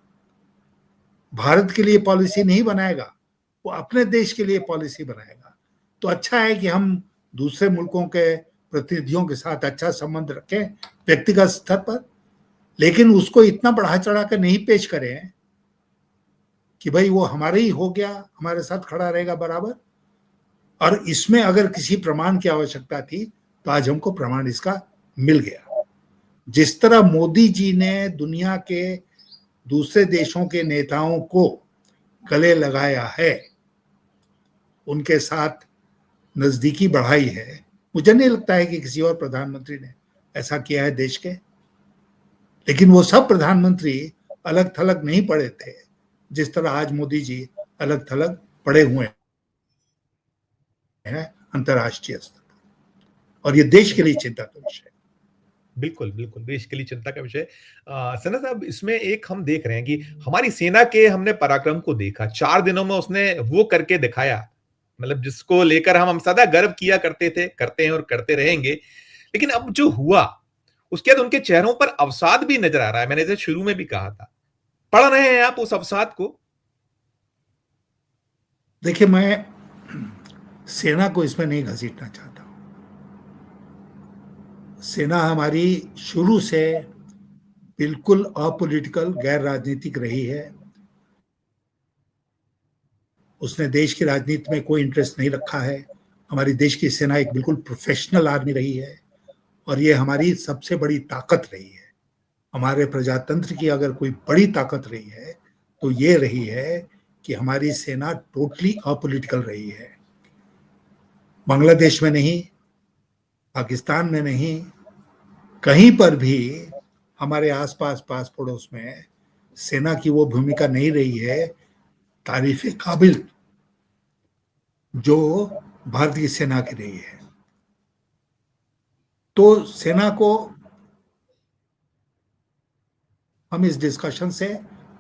भारत के लिए पॉलिसी नहीं बनाएगा, वो अपने देश के लिए पॉलिसी बनाएगा। तो अच्छा है कि हम दूसरे मुल्कों के प्रतिनिधियों के साथ अच्छा संबंध रखें व्यक्तिगत स्तर पर, लेकिन उसको इतना बढ़ा चढ़ा कर नहीं पेश करें कि भाई वो हमारे ही हो गया, हमारे साथ खड़ा रहेगा बराबर। और इसमें अगर किसी प्रमाण की आवश्यकता थी तो आज हमको प्रमाण इसका मिल गया। जिस तरह मोदी जी ने दुनिया के दूसरे देशों के नेताओं को गले लगाया है, उनके साथ नजदीकी बढ़ाई है, मुझे नहीं लगता है कि किसी और प्रधानमंत्री ने ऐसा किया है देश के। लेकिन वो सब प्रधानमंत्री अलग थलग नहीं पड़े थे जिस तरह आज मोदी जी अलग थलग पड़े हुए हैं अंतर्राष्ट्रीय स्तर पर, और ये देश के लिए चिंता का विषय है। बिल्कुल बिल्कुल, देश के लिए चिंता का विषय। सना साहब, इसमें एक हम देख रहे हैं कि हमारी सेना के हमने पराक्रम को देखा, 4 दिनों में उसने वो करके दिखाया, मतलब जिसको लेकर हम सदा गर्व किया करते थे, करते हैं और करते रहेंगे। लेकिन अब जो हुआ उसके बाद उनके चेहरों पर अवसाद भी नजर आ रहा है। मैंने जैसे शुरू में भी कहा था, पढ़ रहे हैं आप उस अवसाद को? देखिए, मैं सेना को इसमें नहीं घसीटना चाहता हूं। सेना हमारी शुरू से बिल्कुल अपॉलिटिकल, गैर राजनीतिक रही है। उसने देश की राजनीति में कोई इंटरेस्ट नहीं रखा है। हमारी देश की सेना एक बिल्कुल प्रोफेशनल आर्मी रही है, और ये हमारी सबसे बड़ी ताकत रही है। हमारे प्रजातंत्र की अगर कोई बड़ी ताकत रही है तो ये रही है कि हमारी सेना टोटली अपॉलिटिकल रही है। बांग्लादेश में नहीं, पाकिस्तान में नहीं, कहीं पर भी हमारे आसपास पास पड़ोस में सेना की वो भूमिका नहीं रही है तारीफ काबिल जो भारतीय सेना की रही है। तो सेना को हम इस डिस्कशन से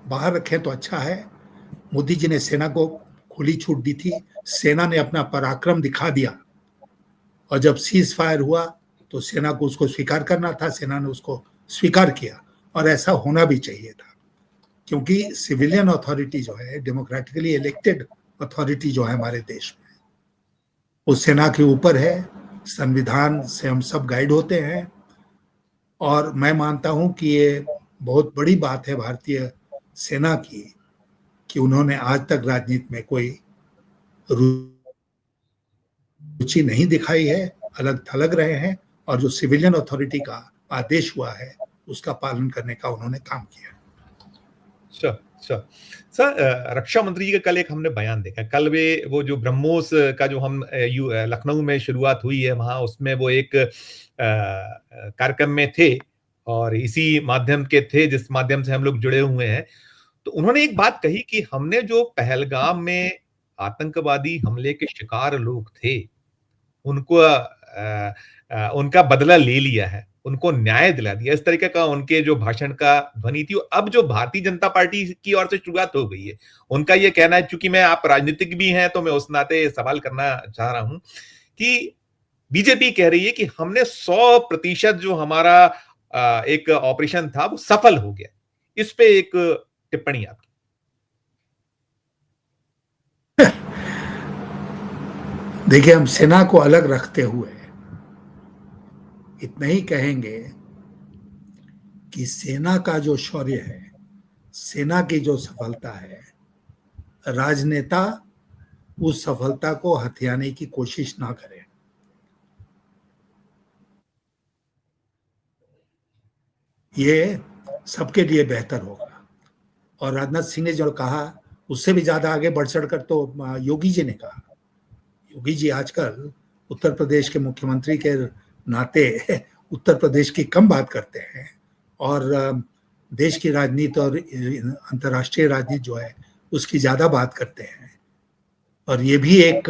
बाहर रखें तो अच्छा है। मोदी जी ने सेना को खुली छूट दी थी, सेना ने अपना पराक्रम दिखा दिया, और जब सीज फायर हुआ तो सेना को उसको स्वीकार करना था, सेना ने उसको स्वीकार किया, और ऐसा होना भी चाहिए था, क्योंकि सिविलियन अथॉरिटी जो है, डेमोक्रेटिकली इलेक्टेड अथॉरिटी जो है हमारे देश में, वो सेना के ऊपर है। संविधान से हम सब गाइड होते हैं, और मैं मानता हूं कि ये बहुत बड़ी बात है भारतीय सेना की कि उन्होंने आज तक राजनीति में कोई रुचि नहीं दिखाई है, अलग थलग रहे हैं, और जो सिविलियन अथॉरिटी का आदेश हुआ है उसका पालन करने का उन्होंने काम किया। सर, रक्षा मंत्री जी का कल एक हमने बयान देखा। कल वो जो ब्रह्मोस का जो हम लखनऊ में शुरुआत हुई है वहां, उसमें वो एक कार्यक्रम में थे और इसी माध्यम के थे जिस माध्यम से हम लोग जुड़े हुए हैं। तो उन्होंने एक बात कही कि हमने जो पहलगाम में आतंकवादी हमले के शिकार लोग थे उनको उनका बदला ले लिया है, उनको न्याय दिला दिया। इस तरीके का उनके जो भाषण का ध्वनि थी। अब जो भारतीय जनता पार्टी की ओर से शुरुआत हो गई है, उनका ये कहना है, चूंकि मैं आप राजनीतिक भी हैं तो मैं उस नाते सवाल करना चाह रहा हूं कि बीजेपी कह रही है कि हमने 100% जो हमारा एक ऑपरेशन था वो सफल हो गया। इस पे एक टिप्पणी आपकी। देखिए, हम सेना को अलग रखते हुए इतना ही कहेंगे कि सेना का जो शौर्य है, सेना की जो सफलता है, राजनेता उस सफलता को हथियाने की कोशिश ना करें। ये सबके लिए बेहतर होगा। और राजनाथ सिंह ने जो कहा उससे भी ज्यादा आगे बढ़ चढ़कर तो योगी जी ने कहा। योगी जी आजकल उत्तर प्रदेश के मुख्यमंत्री के नाते उत्तर प्रदेश की कम बात करते हैं, और देश की राजनीति और अंतर्राष्ट्रीय राजनीति जो है उसकी ज्यादा बात करते हैं। और ये भी एक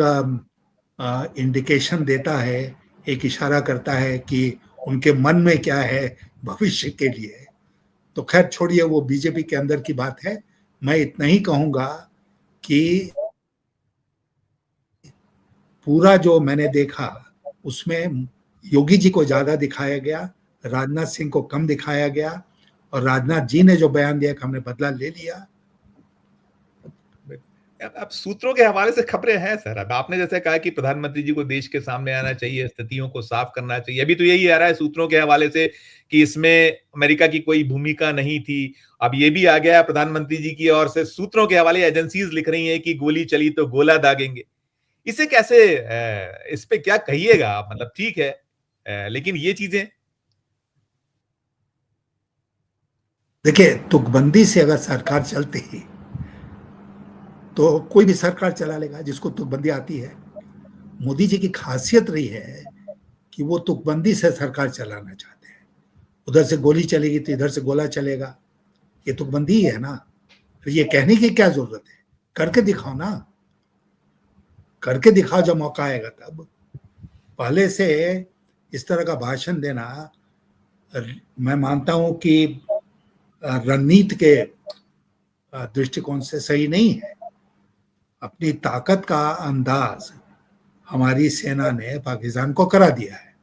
इंडिकेशन देता है, एक इशारा करता है कि उनके मन में क्या है भविष्य के लिए। तो खैर छोड़िए, वो बीजेपी के अंदर की बात है। मैं इतना ही कहूंगा कि पूरा जो मैंने देखा उसमें योगी जी को ज्यादा दिखाया गया, राजनाथ सिंह को कम दिखाया गया, और राजनाथ जी ने जो बयान दिया कि हमने बदला ले लिया। अब सूत्रों के हवाले से खबरें हैं सर। अब आपने जैसे कहा कि प्रधानमंत्री जी को देश के सामने आना चाहिए, स्थितियों को साफ करना चाहिए। अभी तो यही आ रहा है सूत्रों के हवाले से कि इसमें अमेरिका की कोई भूमिका नहीं थी। अब ये भी आ गया प्रधानमंत्री जी की ओर से, सूत्रों के हवाले एजेंसीज लिख रही हैं कि गोली चली तो गोला दागेंगे। इसे कैसे, इस पे क्या कहिएगा आप? मतलब ठीक है, लेकिन ये चीजें देखिए, तुकबंदी से अगर सरकार चलती ही तो कोई भी सरकार चला लेगा जिसको तुकबंदी आती है। मोदी जी की खासियत रही है कि वो तुकबंदी से सरकार चलाना चाहते हैं। उधर से गोली चलेगी तो इधर से गोला चलेगा, ये तुकबंदी ही है ना। फिर ये कहने की क्या जरूरत है? करके दिखाओ ना, करके दिखाओ, जब मौका आएगा तब। पहले से इस तरह का भाषण देना मैं मानता हूं कि रणनीति के दृष्टिकोण से सही नहीं है। अपनी ताकत का अंदाज हमारी सेना ने पाकिस्तान को करा दिया है।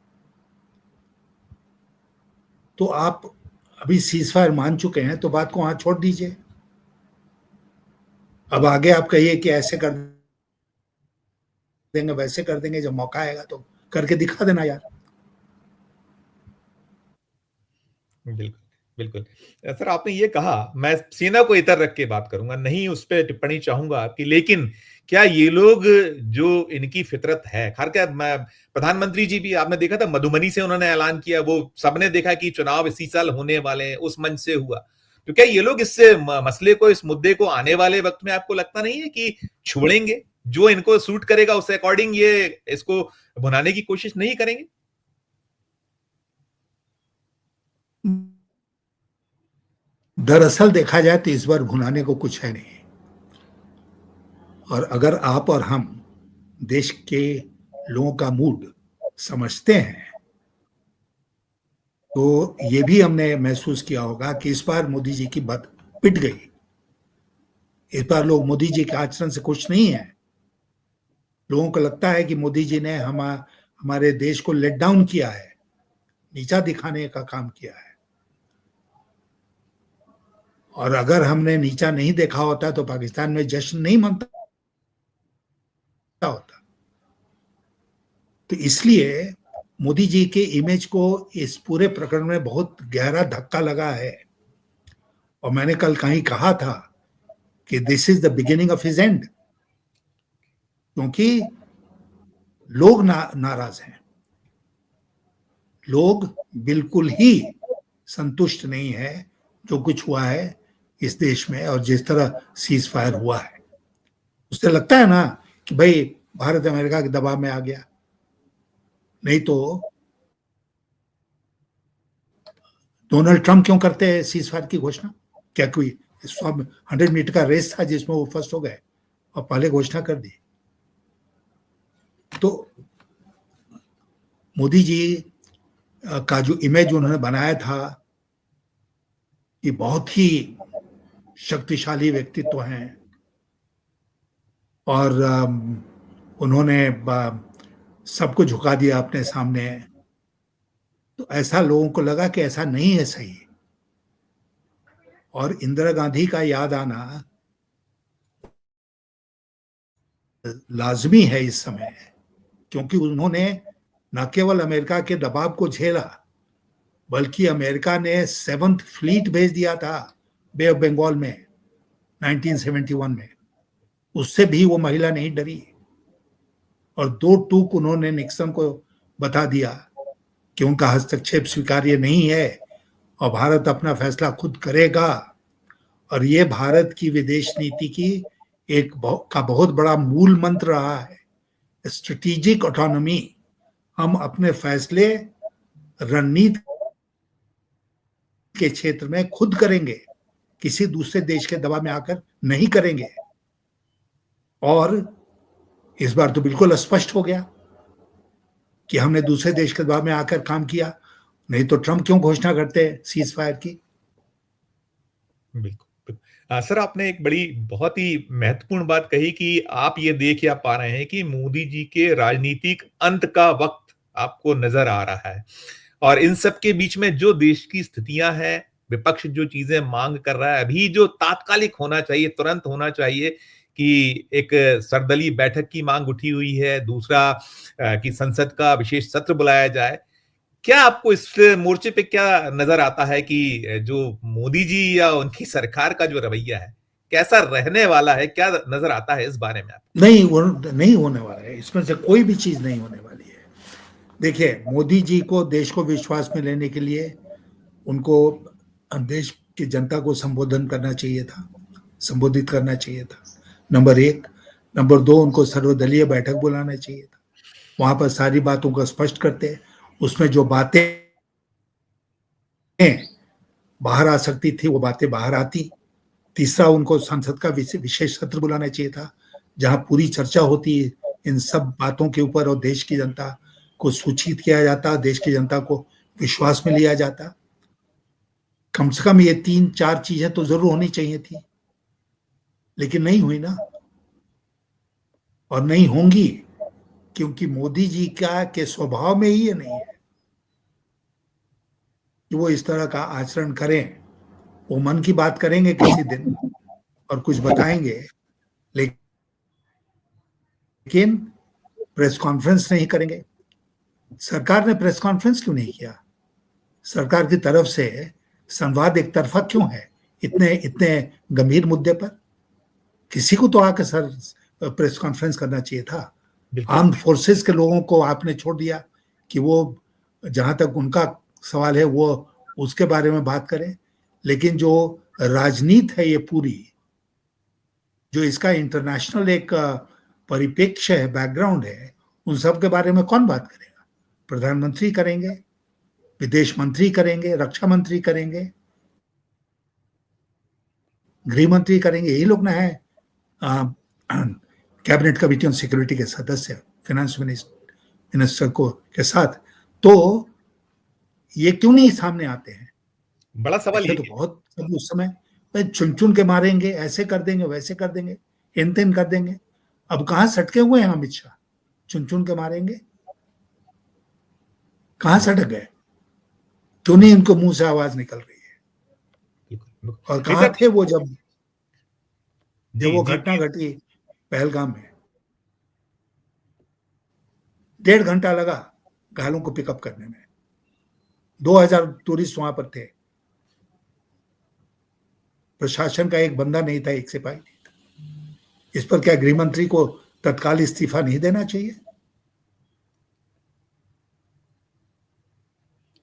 तो आप अभी सीजफायर मान चुके हैं तो बात को वहां छोड़ दीजिए। अब आगे आप कहिए कि ऐसे कर देंगे, वैसे कर देंगे, जब मौका आएगा तो करके दिखा देना यार। बिल्कुल बिल्कुल। सर, आपने ये कहा, मैं सेना को इतर रख के बात करूंगा, नहीं उस पर टिप्पणी चाहूंगा आपकी, लेकिन क्या ये लोग जो इनकी फितरत है, खार क्या प्रधानमंत्री जी भी आपने देखा था मधुबनी से उन्होंने ऐलान किया, वो सबने देखा कि चुनाव इसी साल होने वाले हैं, उस मंच से हुआ। तो क्या ये लोग इससे मसले को, इस मुद्दे को आने वाले वक्त में आपको लगता नहीं है कि छोड़ेंगे? जो इनको सूट करेगा उस अकॉर्डिंग ये इसको भुनाने की कोशिश नहीं करेंगे? दरअसल देखा जाए तो इस बार भुनाने को कुछ है नहीं। और अगर आप और हम देश के लोगों का मूड समझते हैं तो ये भी हमने महसूस किया होगा कि इस बार मोदी जी की बात पिट गई। इस बार लोग मोदी जी के आचरण से खुश नहीं है। लोगों को लगता है कि मोदी जी ने हमारे देश को लेट डाउन किया है, नीचा दिखाने का काम किया है। और अगर हमने नीचा नहीं देखा होता तो पाकिस्तान में जश्न नहीं मनता होता। तो इसलिए मोदी जी के इमेज को इस पूरे प्रकरण में बहुत गहरा धक्का लगा है। और मैंने कल कहीं कहा था कि this is the beginning of his and, क्योंकि लोग नाराज हैं। लोग बिल्कुल ही संतुष्ट नहीं है जो कुछ हुआ है इस देश में और जिस तरह सीज फायर हुआ है। उससे लगता है ना कि भाई भारत अमेरिका के दबाव में आ गया, नहीं तो डोनाल्ड ट्रंप क्यों करते हैं सीज फायर की घोषणा? क्या कोई 100 मीटर का रेस था जिसमें वो फर्स्ट हो गए और पहले घोषणा कर दी? तो मोदी जी का जो इमेज उन्होंने बनाया था कि बहुत ही शक्तिशाली व्यक्तित्व हैं और उन्होंने सबको झुका दिया अपने सामने, तो ऐसा लोगों को लगा कि ऐसा नहीं है सही। और इंदिरा गांधी का याद आना लाजमी है इस समय, क्योंकि उन्होंने न केवल अमेरिका के दबाव को झेला बल्कि अमेरिका ने 7th फ्लीट भेज दिया था बे ऑफ बंगाल में 1971 में। उससे भी वो महिला नहीं डरी और 2 टूक उन्होंने निक्सन को बता दिया कि उनका हस्तक्षेप स्वीकार्य नहीं है और भारत अपना फैसला खुद करेगा। और ये भारत की विदेश नीति की का बहुत बड़ा मूल मंत्र रहा है, स्ट्रेटेजिक ऑटोनॉमी। हम अपने फैसले रणनीति के क्षेत्र में खुद करेंगे, किसी दूसरे देश के दबाव में आकर नहीं करेंगे। और इस बार तो बिल्कुल स्पष्ट हो गया कि हमने दूसरे देश के दबाव में आकर काम किया, नहीं तो ट्रंप क्यों घोषणा करते हैं सीज फायर की? बिल्कुल। सर, आपने एक बड़ी बहुत ही महत्वपूर्ण बात कही कि आप ये देख या पा रहे हैं कि मोदी जी के राजनीतिक अंत का वक्त आपको नजर आ रहा है और इन सब के बीच में जो देश की स्थितियां हैं, विपक्ष जो चीजें मांग कर रहा है, अभी जो तात्कालिक होना चाहिए, तुरंत होना चाहिए कि एक सर्वदलीय बैठक की मांग उठी हुई है, दूसरा कि संसद का विशेष सत्र बुलाया जाए। क्या आपको इस मोर्चे पे क्या नजर आता है कि जो मोदी जी या उनकी सरकार का जो रवैया है कैसा रहने वाला है? क्या नजर आता है इस बारे में आपको? नहीं होने वाला है, इसमें से कोई भी चीज नहीं होने वाली है। देखिए, मोदी जी को देश को विश्वास में लेने के लिए उनको देश की जनता को संबोधित करना चाहिए था, नंबर 1। नंबर 2, उनको सर्वदलीय बैठक बुलाना चाहिए था, वहां पर सारी बातों को स्पष्ट करते, उसमें जो बातें बाहर आ सकती थी वो बातें बाहर आती। तीसरा, उनको संसद का विशेष सत्र बुलाना चाहिए था जहां पूरी चर्चा होती इन सब बातों के ऊपर और देश की जनता को सूचित किया जाता, देश की जनता को विश्वास में लिया जाता। कम से कम ये 3-4 चीजें तो जरूर होनी चाहिए थी, लेकिन नहीं हुई ना, और नहीं होंगी, क्योंकि मोदी जी के स्वभाव में ही ये नहीं है कि वो इस तरह का आचरण करें। वो मन की बात करेंगे किसी दिन और कुछ बताएंगे, लेकिन प्रेस कॉन्फ्रेंस नहीं करेंगे। सरकार ने प्रेस कॉन्फ्रेंस क्यों नहीं किया? सरकार की तरफ से संवाद एक तरफा क्यों है इतने गंभीर मुद्दे पर? किसी को तो आकर सर प्रेस कॉन्फ्रेंस करना चाहिए था। आर्म्ड फोर्सेस के लोगों को आपने छोड़ दिया कि वो जहां तक उनका सवाल है वो उसके बारे में बात करें, लेकिन जो राजनीति है ये पूरी, जो इसका इंटरनेशनल एक परिप्रेक्ष्य है, बैकग्राउंड है, उन सब के बारे में कौन बात करेगा? प्रधानमंत्री करेंगे, विदेश मंत्री करेंगे, रक्षा मंत्री करेंगे, गृह मंत्री करेंगे, यही लोग ना है कैबिनेट कमेटी ऑन सिक्योरिटी के सदस्य, फाइनेंस मिनिस्टर को के साथ। तो ये क्यों नहीं सामने आते हैं? बड़ा सवाल ये तो बहुत सब उस समय चुन चुन के मारेंगे, ऐसे कर देंगे, वैसे कर देंगे, इन तीन कर देंगे। अब कहां सटके हुए हैं अमित शाह? चुन चुन के मारेंगे, कहां सटक गए? क्यों नहीं इनको मुंह से आवाज निकल रही है? और कहां थे वो जब वो घटना घटी पहलगाम में? 1.5 घंटा लगा घायलों को पिकअप करने में। 2000 टूरिस्ट वहां पर थे, प्रशासन का एक बंदा नहीं था, एक सिपाही नहीं था। इस पर क्या गृह मंत्री को तत्काल इस्तीफा नहीं देना चाहिए?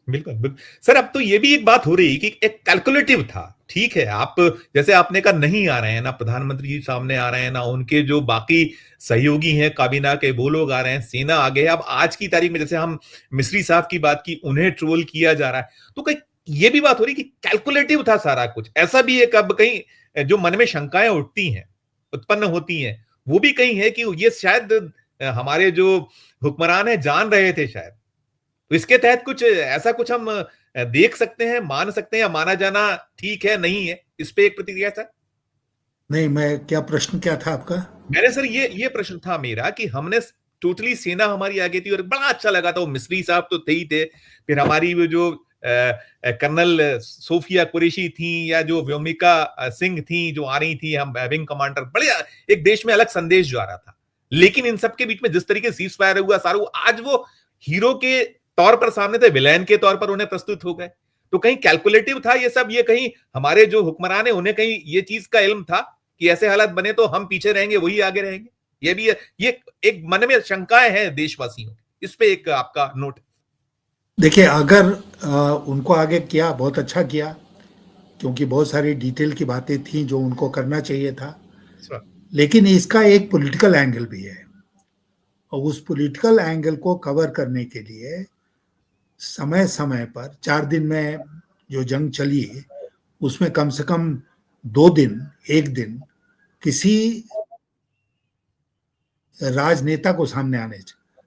बिल्कुल बिल्कुल सर। अब तो ये भी एक बात हो रही कि एक कैलकुलेटिव था। ठीक है, आप जैसे आपने कहा नहीं आ रहे हैं ना प्रधानमंत्री जी सामने आ रहे हैं, ना उनके जो बाकी सहयोगी हैं काबीना के वो लोग आ रहे हैं, सेना आ गए। अब आज की तारीख में जैसे हम मिस्री साहब की बात की, उन्हें ट्रोल किया जा रहा है, तो कहीं ये भी बात हो रही कि कैलकुलेटिव था सारा कुछ। ऐसा भी एक अब कहीं जो मन में शंकाएं उठती हैं, उत्पन्न होती हैं, वो भी कहीं है कि ये शायद हमारे जो हुक्मरान है जान रहे थे शायद। तो इसके तहत कुछ ऐसा कुछ हम देख सकते हैं, मान सकते हैं, माना जाना ठीक है नहीं है, इस पे एक प्रतिक्रिया सर। नहीं, मैं क्या प्रश्न क्या था आपका? मैंने सर ये प्रश्न था मेरा कि हमने टोटली सेना हमारी आगे थी और बड़ा अच्छा लगा था। वो मिस्री साहब तो थे ही थे, फिर हमारी वो जो कर्नल सोफिया कुरैशी थी या जो व्योमिका सिंह थी जो आ रही थी, हम विंग कमांडर, बड़े एक देश में अलग संदेश जो आ रहा था। लेकिन इन सबके बीच में जिस तरीके से सीज फायर हुआ सारू, आज वो हीरो के तौर पर सामने थे, विलेन के तौर पर उन्हें प्रस्तुत हो गए। तो कहीं कैलकुलेटिव था ये सब, ये कहीं हमारे जो हुक्मरान है उन्हें कहीं ये चीज का इल्म था कि ऐसे हालात बने तो हम पीछे रहेंगे, वही आगे रहेंगे। ये भी ये एक मन में शंकाएं हैं देशवासियों, इस पे एक आपका नोट। देखिए, अगर उनको आगे किया, बहुत अच्छा किया, क्योंकि बहुत सारी डिटेल की बातें थी जो उनको करना चाहिए था। लेकिन इसका एक पॉलिटिकल एंगल भी है, और उस पॉलिटिकल एंगल को कवर करने के लिए समय समय पर 4 दिन में जो जंग चली उसमें कम से कम 2 दिन, 1 दिन किसी राजनेता को सामने आने,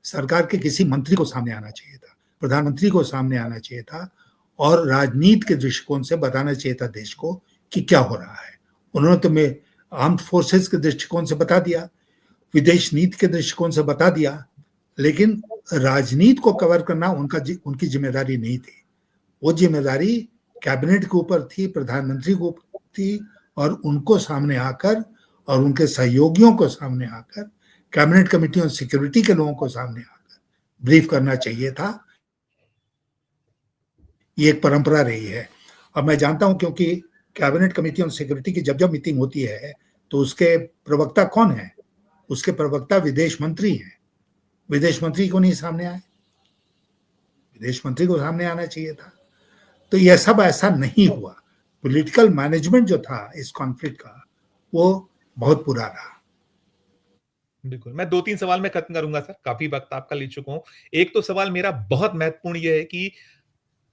सरकार के किसी मंत्री को सामने आना चाहिए था, प्रधानमंत्री को सामने आना चाहिए था, और राजनीति के दृष्टिकोण से बताना चाहिए था देश को कि क्या हो रहा है। उन्होंने तो मैं आर्म्ड फोर्सेस के दृष्टिकोण से बता दिया, विदेश नीति के दृष्टिकोण से बता दिया, लेकिन राजनीति को कवर करना उनकी जिम्मेदारी नहीं थी। वो जिम्मेदारी कैबिनेट के ऊपर थी, प्रधानमंत्री के ऊपर थी, और उनको सामने आकर और उनके सहयोगियों को सामने आकर, कैबिनेट कमेटी ऑन सिक्योरिटी के लोगों को सामने आकर ब्रीफ करना चाहिए था। ये एक परंपरा रही है, और मैं जानता हूं क्योंकि कैबिनेट कमेटी ऑन सिक्योरिटी की जब मीटिंग होती है तो उसके प्रवक्ता कौन है? उसके प्रवक्ता विदेश मंत्री हैं। विदेश मंत्री को नहीं सामने आए? विदेश मंत्री को सामने आना चाहिए था। तो यह सब ऐसा नहीं हुआ। पॉलिटिकल मैनेजमेंट जो था इस कॉन्फ्लिक्ट का, वो बहुत बुरा रहा। बिल्कुल, मैं 2-3 सवाल में खत्म करूंगा सर, काफी वक्त आपका ले चुका हूं। एक तो सवाल मेरा बहुत महत्वपूर्ण यह है कि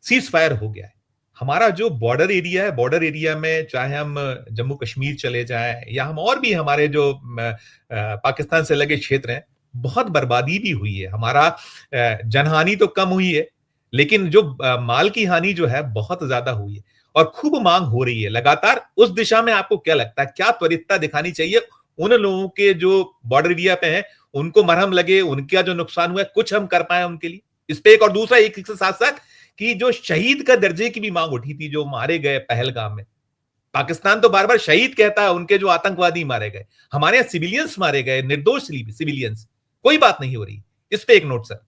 सीज फायर हो गया है, हमारा जो बॉर्डर एरिया है, बॉर्डर एरिया में चाहे हम जम्मू कश्मीर चले जाएं या हम और भी हमारे जो पाकिस्तान से लगे क्षेत्र हैं, बहुत बर्बादी भी हुई है। हमारा जनहानि तो कम हुई है, लेकिन जो माल की हानि जो है बहुत ज्यादा हुई है, और खूब मांग हो रही है लगातार उस दिशा में। आपको क्या लगता है, क्या त्वरितता दिखानी चाहिए उन लोगों के जो बॉर्डर एरिया पे हैं, उनको मरहम लगे, उनका जो नुकसान हुआ है कुछ हम कर पाए उनके लिए, इस पे एक। और दूसरा एक के साथ साथ कि जो शहीद का दर्जे की भी मांग उठी थी, जो मारे गए पहलगाम में, पाकिस्तान तो बार बार शहीद कहता है, उनके जो आतंकवादी मारे गए, हमारे यहां सिविलियंस मारे गए, निर्दोष सिविलियंस, कोई बात नहीं हो रही, इस पे एक नोट सर।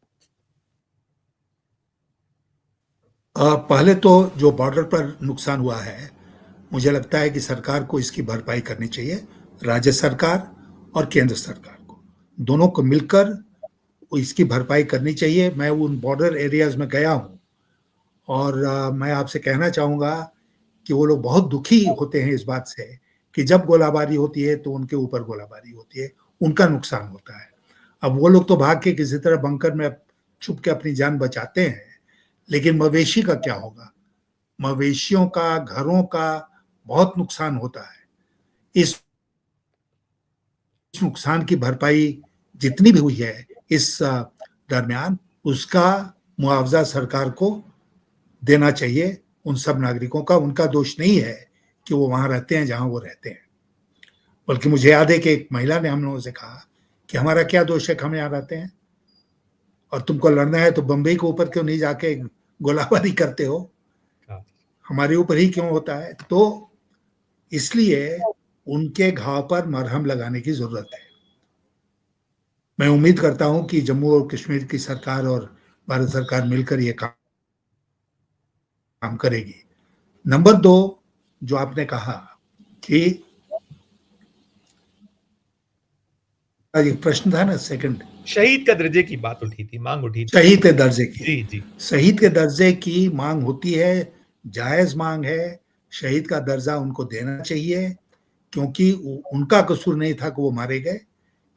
पहले तो जो बॉर्डर पर नुकसान हुआ है, मुझे लगता है कि सरकार को इसकी भरपाई करनी चाहिए, राज्य सरकार और केंद्र सरकार को, दोनों को मिलकर इसकी भरपाई करनी चाहिए। मैं उन बॉर्डर एरियाज में गया हूं, और मैं आपसे कहना चाहूंगा कि वो लोग बहुत दुखी होते हैं इस बात से कि जब गोलाबारी होती है तो उनके ऊपर गोलाबारी होती है, उनका नुकसान होता है। अब वो लोग तो भाग के किसी तरह बंकर में छुप के अपनी जान बचाते हैं, लेकिन मवेशी का क्या होगा? मवेशियों का, घरों का बहुत नुकसान होता है। इस नुकसान की भरपाई जितनी भी हुई है इस दरमियान, उसका मुआवजा सरकार को देना चाहिए उन सब नागरिकों का। उनका दोष नहीं है कि वो वहां रहते हैं जहां वो रहते हैं। बल्कि मुझे याद है कि एक महिला ने हम लोगों से कहा कि हमारा क्या दोष है कि हम यहाँ रहते हैं, और तुमको लड़ना है तो बंबई के ऊपर क्यों नहीं जाके गोलाबारी करते हो, हमारे ऊपर ही क्यों होता है? तो इसलिए उनके घाव पर मरहम लगाने की जरूरत है। मैं उम्मीद करता हूं कि जम्मू और कश्मीर की सरकार और भारत सरकार मिलकर ये काम करेगी। नंबर 2, जो आपने कहा कि एक प्रश्न था ना, सेकंड, शहीद का दर्जे की बात उठी थी, मांग उठी थी। शहीद के दर्जे की, जी जी, शहीद के दर्जे की मांग होती है, जायज मांग है। शहीद का दर्जा उनको देना चाहिए, क्योंकि उनका कसूर नहीं था कि वो मारे गए,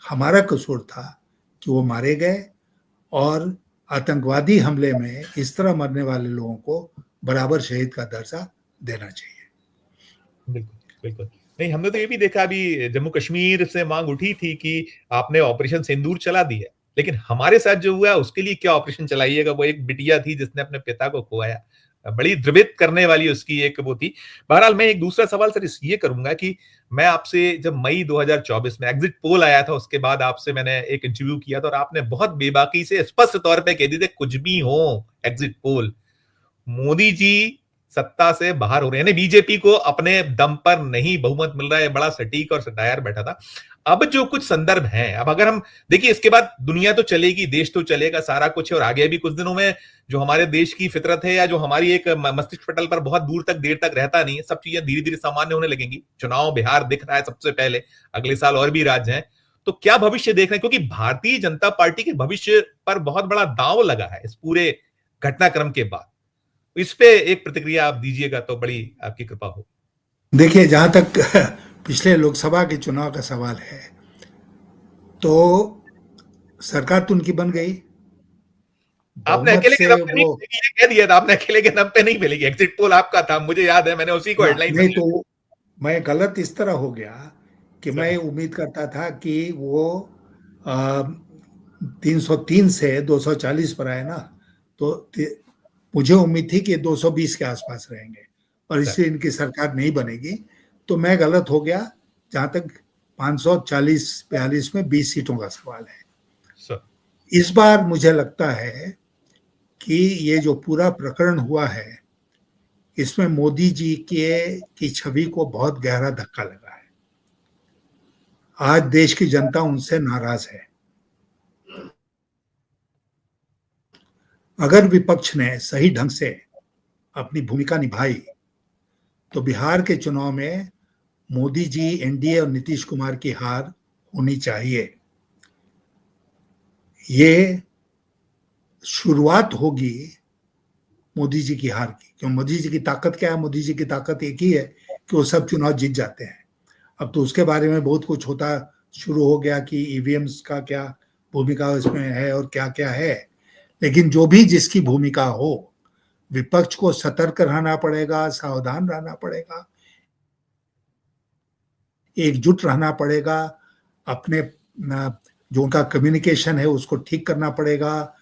हमारा कसूर था कि वो मारे गए। और आतंकवादी हमले में इस तरह मरने वाले लोगों को बराबर शहीद का दर्जा देना चाहिए। बिल्कुल बिल्कुल। नहीं, हमने तो ये भी देखा, अभी जम्मू कश्मीर से मांग उठी थी कि आपने ऑपरेशन सिंदूर चला दिया, लेकिन हमारे साथ जो हुआ उसके लिए क्या ऑपरेशन चलाइएगा? वो एक बिटिया थी जिसने अपने पिता को खोया, बड़ी द्रवित करने वाली उसकी एक वो थी। बहरहाल, मैं एक दूसरा सवाल सर ये करूंगा कि मैं आपसे जब मई 2024 में एग्जिट पोल आया था, उसके बाद आपसे मैंने एक इंटरव्यू किया था और आपने बहुत बेबाकी से स्पष्ट तौर पे कह दी थी, कुछ भी हो एग्जिट पोल, मोदी जी सत्ता से बाहर हो रहे हैं, बीजेपी को अपने दम पर नहीं बहुमत मिल रहा है। बड़ा सटीक और सटायर बैठा था। अब जो कुछ संदर्भ हैं, अब अगर हम देखिए, इसके बाद दुनिया तो चलेगी, देश तो चलेगा, सारा कुछ है, और आगे भी कुछ दिनों में जो हमारे देश की फितरत है या जो हमारी एक मस्तिष्क पटल पर बहुत दूर तक देर तक रहता नहीं है, सब चीजें धीरे धीरे सामान्य होने लगेंगी। चुनाव बिहार दिख रहा है सबसे पहले, अगले साल और भी राज्य हैं। तो क्या भविष्य देख रहे हैं? क्योंकि भारतीय जनता पार्टी के भविष्य पर बहुत बड़ा दांव लगा है इस पूरे घटनाक्रम के बाद। इस पे एक प्रतिक्रिया आप दीजिएगा तो बड़ी आपकी कृपा हो। देखिए, जहां तक पिछले लोकसभा के चुनाव का सवाल है, तो सरकार तो उनकी बन गई, आपने बहुमत अकेले के से दम पे नहीं वो मिलेगी, ये कह दिया था आपने, अकेले के दम पे नहीं मिलेगी। एग्जिट पोल आपका था, मुझे याद है, मैंने उसी को हेडलाइन नहीं, तो मैं गलत इस तरह हो गया कि सर। मैं उम्मीद करता था कि वो 303 से 240 पर आए ना, तो मुझे उम्मीद थी कि 220 के आसपास रहेंगे, और इसलिए इनकी सरकार नहीं बनेगी। तो मैं गलत हो गया जहां तक 540-42 में 20 सीटों का सवाल है। सर। इस बार मुझे लगता है कि ये जो पूरा प्रकरण हुआ है, इसमें मोदी जी की छवि को बहुत गहरा धक्का लगा है। आज देश की जनता उनसे नाराज है। अगर विपक्ष ने सही ढंग से अपनी भूमिका निभाई तो बिहार के चुनाव में मोदी जी, एनडीए और नीतीश कुमार की हार होनी चाहिए। ये शुरुआत होगी मोदी जी की हार की। क्यों? मोदी जी की ताकत क्या है? मोदी जी की ताकत एक ही है कि वो सब चुनाव जीत जाते हैं। अब तो उसके बारे में बहुत कुछ होता शुरू हो गया कि ईवीएम्स का क्या भूमिका इसमें है और क्या क्या है। लेकिन जो भी जिसकी भूमिका हो, विपक्ष को सतर्क रहना पड़ेगा, सावधान रहना पड़ेगा, एकजुट रहना पड़ेगा, अपने जो उनका कम्युनिकेशन है उसको ठीक करना पड़ेगा,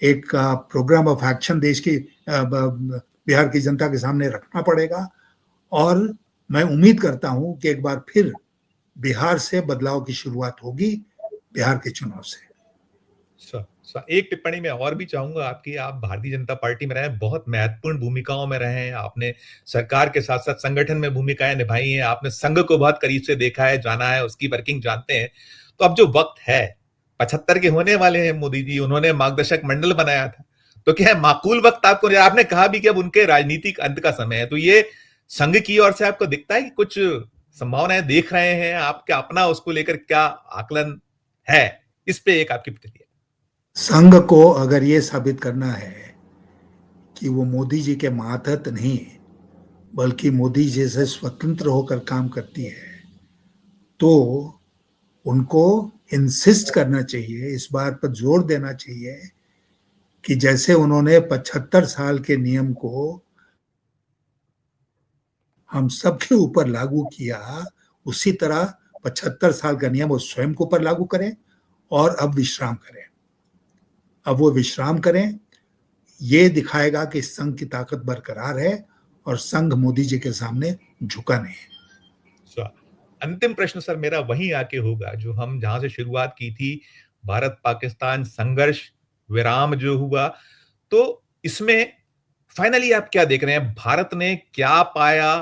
एक प्रोग्राम ऑफ एक्शन देश की बिहार की जनता के सामने रखना पड़ेगा। और मैं उम्मीद करता हूं कि एक बार फिर बिहार से बदलाव की शुरुआत होगी, बिहार के चुनाव से। एक टिप्पणी मैं और भी चाहूंगा आपकी। आप भारतीय जनता पार्टी में रहे, बहुत महत्वपूर्ण भूमिकाओं में रहे हैं, आपने सरकार के साथ साथ संगठन में भूमिकाएं निभाई हैं, आपने संघ को बहुत करीब से देखा है, जाना है, उसकी वर्किंग जानते हैं। तो अब जो वक्त है, 75 के होने वाले हैं मोदी जी, उन्होंने मार्गदर्शक मंडल बनाया था, तो क्या है माकूल वक्त आपको, आपने कहा भी कि अब उनके राजनीतिक अंत का समय है, तो ये संघ की ओर से आपको दिखता है कि कुछ संभावनाएं देख रहे हैं आप? क्या अपना उसको लेकर क्या आकलन है? इस पे एक आपकी प्रतिक्रिया। संघ को अगर ये साबित करना है कि वो मोदी जी के मातहत नहीं बल्कि मोदी जी से स्वतंत्र होकर काम करती है, तो उनको इंसिस्ट करना चाहिए, इस बात पर जोर देना चाहिए कि जैसे उन्होंने 75 साल के नियम को हम सबके ऊपर लागू किया, उसी तरह 75 साल का नियम वो स्वयं के ऊपर लागू करें और अब विश्राम करें। अब वो विश्राम करें, ये दिखाएगा कि संघ की ताकत बरकरार है और संघ मोदी जी के सामने झुका नहीं। अंतिम प्रश्न सर मेरा वहीं आके होगा जो हम जहां से शुरुआत की थी, भारत पाकिस्तान संघर्ष विराम जो हुआ, तो इसमें फाइनली आप क्या देख रहे हैं? भारत ने क्या पाया,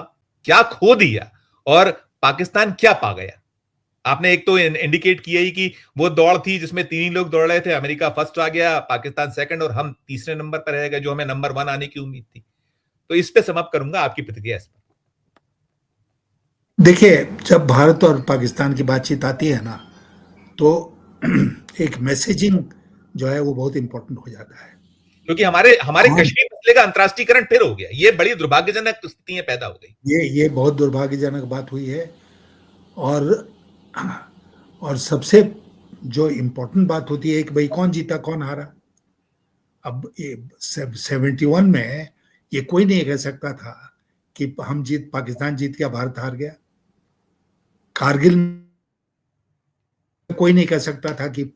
क्या खो दिया और पाकिस्तान क्या पा गया? आपने एक तो इंडिकेट किया ही कि वो दौड़ थी जिसमें 3 ही लोग दौड़ रहे थे, अमेरिका फर्स्ट आ गया, पाकिस्तान सेकंड और हम तीसरे नंबर पर रह गए, जो हमें नंबर 1 आने की उम्मीद थी। तो इस पे समाप्त करूंगा, आपकी प्रतिक्रिया इस पर। देखिए, जब भारत और पाकिस्तान की बातचीत आती है ना, तो एक मैसेजिंग जो है वो बहुत इंपॉर्टेंट हो जाता है, क्योंकि हमारे कश्मीर मसले का अंतर्राष्ट्रीयकरण फिर हो गया। ये बड़ी दुर्भाग्यजनक स्थितियां पैदा हो गई। ये बहुत दुर्भाग्यजनक बात हुई है। और सबसे जो इम्पोर्टेंट बात होती है कि भाई कौन जीता कौन हारा। अब ये 71 में ये कोई नहीं कह सकता था कि पाकिस्तान जीत गया, भारत हार गया। कारगिल में कोई नहीं कह सकता था कि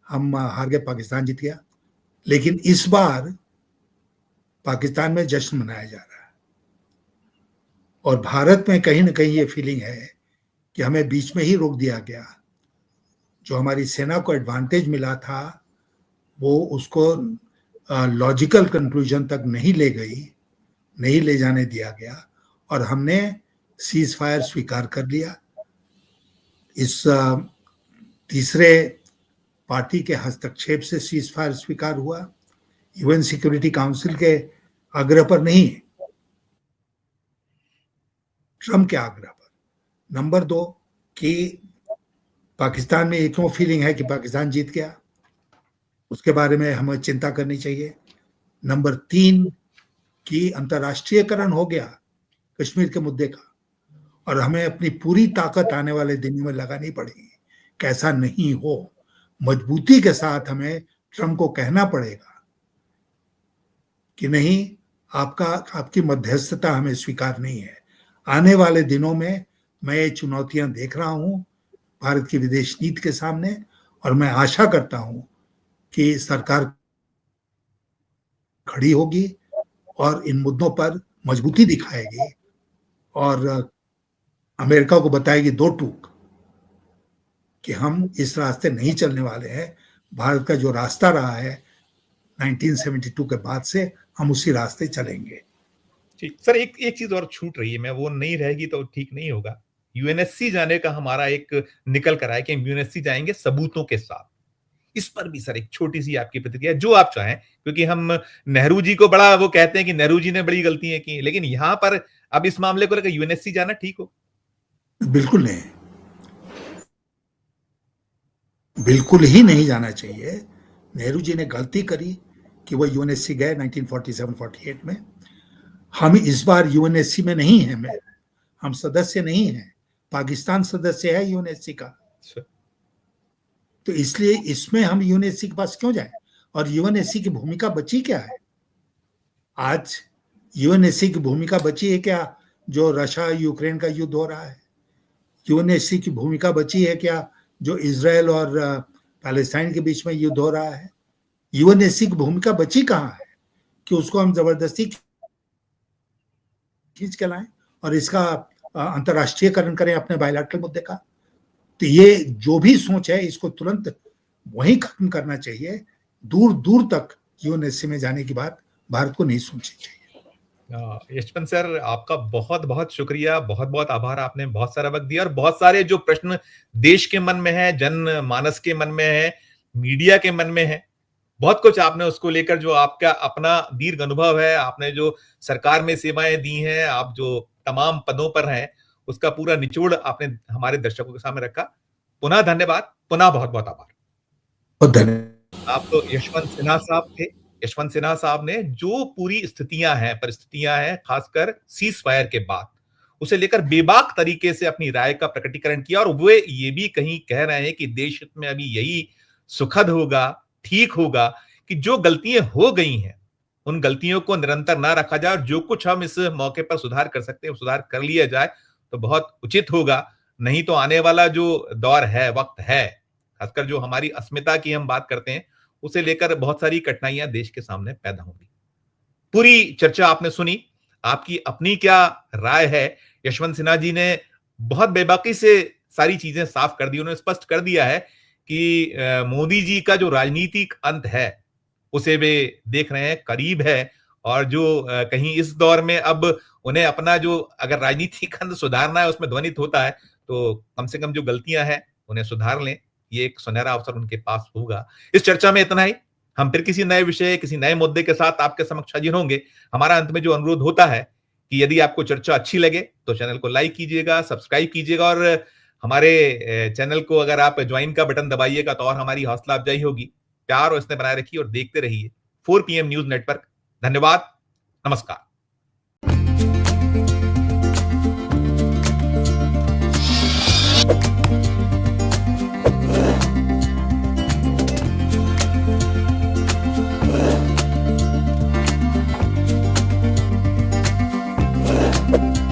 हम हार गए, पाकिस्तान जीत गया। लेकिन इस बार पाकिस्तान में जश्न मनाया जा रहा है और भारत में कहीं ना कहीं ये फीलिंग है कि हमें बीच में ही रोक दिया गया। जो हमारी सेना को एडवांटेज मिला था वो उसको लॉजिकल कंक्लूजन तक नहीं ले जाने दिया गया और हमने सीज फायर स्वीकार कर लिया। इस तीसरे पार्टी के हस्तक्षेप से सीज फायर स्वीकार हुआ, यूएन सिक्योरिटी काउंसिल के आग्रह पर नहीं, ट्रम्प के आग्रह पर। नंबर 2 कि पाकिस्तान में एक फीलिंग है कि पाकिस्तान जीत गया, उसके बारे में हमें चिंता करनी चाहिए। नंबर 3 कि अंतर्राष्ट्रीयकरण हो गया कश्मीर के मुद्दे का और हमें अपनी पूरी ताकत आने वाले दिनों में लगानी पड़ेगी कि ऐसा नहीं हो। मजबूती के साथ हमें ट्रम्प को कहना पड़ेगा कि नहीं, आपकी मध्यस्थता हमें स्वीकार नहीं है। आने वाले दिनों में मैं ये चुनौतियां देख रहा हूं भारत की विदेश नीति के सामने और मैं आशा करता हूं कि सरकार खड़ी होगी और इन मुद्दों पर मजबूती दिखाएगी और अमेरिका को बताएगी 2 टूक कि हम इस रास्ते नहीं चलने वाले हैं। भारत का जो रास्ता रहा है 1972 के बाद से, हम उसी रास्ते चलेंगे। ठीक सर, एक चीज और छूट रही है, मैं वो नहीं रहेगी तो ठीक नहीं होगा। यूएनएससी जाने का हमारा एक निकल कर आया कि हम यूएनएससी जाएंगे सबूतों के साथ। इस पर भी सर एक छोटी सी आपकी प्रतिक्रिया, जो आप चाहें, क्योंकि हम नेहरू जी को बड़ा वो कहते हैं कि नेहरू जी ने बड़ी गलतियां की, लेकिन यहां पर अब इस मामले को लेकर यूएनएससी जाना ठीक हो? बिल्कुल नहीं, बिल्कुल ही नहीं जाना चाहिए। नेहरू जी ने गलती करी कि वो यूएनएससी गए 1947-48 में। हम इस बार यूएनएससी में नहीं हैं, हम सदस्य नहीं हैं। पाकिस्तान सदस्य है यूएनएससी का, तो इसलिए इसमें हम यूएनएससी के पास क्यों जाएं? और यूएनएससी की भूमिका बची क्या है? आज यूएनएससी की भूमिका बची है क्या जो रशिया यूक्रेन का युद्ध हो रहा है? यूएनएससी की भूमिका बची है क्या जो इजराइल और पैलेस्टाइन के बीच में युद्ध हो रहा है? यूएनएससी की भूमिका बची कहां है कि उसको हम जबरदस्ती खींच के लाएं और इसका अंतर्राष्ट्रीयकरण करें अपने बायलैटरल मुद्दे का? तो ये जो भी सोच है इसको तुरंत वहीं खत्म करना चाहिए। दूर दूर तक यूएनएससी में जाने की बात भारत को नहीं सोचनी चाहिए। यशवंत सर, आपका बहुत बहुत शुक्रिया, बहुत बहुत आभार। आपने बहुत सारा वक्त दिया और बहुत सारे जो प्रश्न देश के मन में है, जन मानस के मन में है, मीडिया के मन में है, बहुत कुछ आपने उसको लेकर जो आपका अपना दीर्घ अनुभव है, आपने जो सरकार में सेवाएं दी हैं, आप जो तमाम पदों पर हैं, उसका पूरा निचोड़ आपने हमारे दर्शकों के सामने रखा। पुनः धन्यवाद, पुनः बहुत बहुत आभार। धन्यवाद। आप तो यशवंत सिन्हा साहब थे। यशवंत सिन्हा साहब ने जो पूरी परिस्थितियां हैं, खासकर सीज फायर के बाद, उसे लेकर बेबाक तरीके से अपनी राय का प्रकटीकरण किया और वे ये भी कहीं कह रहे हैं कि देश हित में अभी यही सुखद होगा, ठीक होगा कि जो गलतियां हो गई हैं उन गलतियों को निरंतर ना रखा जाए और जो कुछ हम इस मौके पर सुधार कर सकते हैं सुधार कर लिया जाए तो बहुत उचित होगा। नहीं तो आने वाला जो दौर है, वक्त है, खासकर जो हमारी अस्मिता की हम बात करते हैं उसे लेकर बहुत सारी कठिनाइयां देश के सामने पैदा होंगी। पूरी चर्चा आपने सुनी, आपकी अपनी क्या राय है? यशवंत सिन्हा जी ने बहुत बेबाकी से सारी चीजें साफ कर दी। उन्होंने स्पष्ट कर दिया है कि मोदी जी का जो राजनीतिक अंत है उसे वे देख रहे हैं, करीब है, और जो कहीं इस दौर में अब उन्हें अपना जो अगर राजनीतिक अंत सुधारना है उसमें ध्वनित होता है तो कम से कम जो गलतियां हैं उन्हें सुधार लें। ये एक सुनहरा अवसर उनके पास होगा। इस चर्चा में इतना ही। हम फिर किसी नए विषय, किसी नए मुद्दे के साथ आपके समक्ष हाजिर होंगे। हमारा अंत में जो अनुरोध होता है कि यदि आपको चर्चा अच्छी लगे तो चैनल को लाइक कीजिएगा, सब्सक्राइब कीजिएगा और हमारे चैनल को अगर आप ज्वाइन का बटन दबाइएगा तो और हमारी हौसला अफजाई होगी। प्यार और स्नेह बनाए रखिए और देखते रहिए 4 PM न्यूज नेटवर्क। धन्यवाद, नमस्कार। Thank you.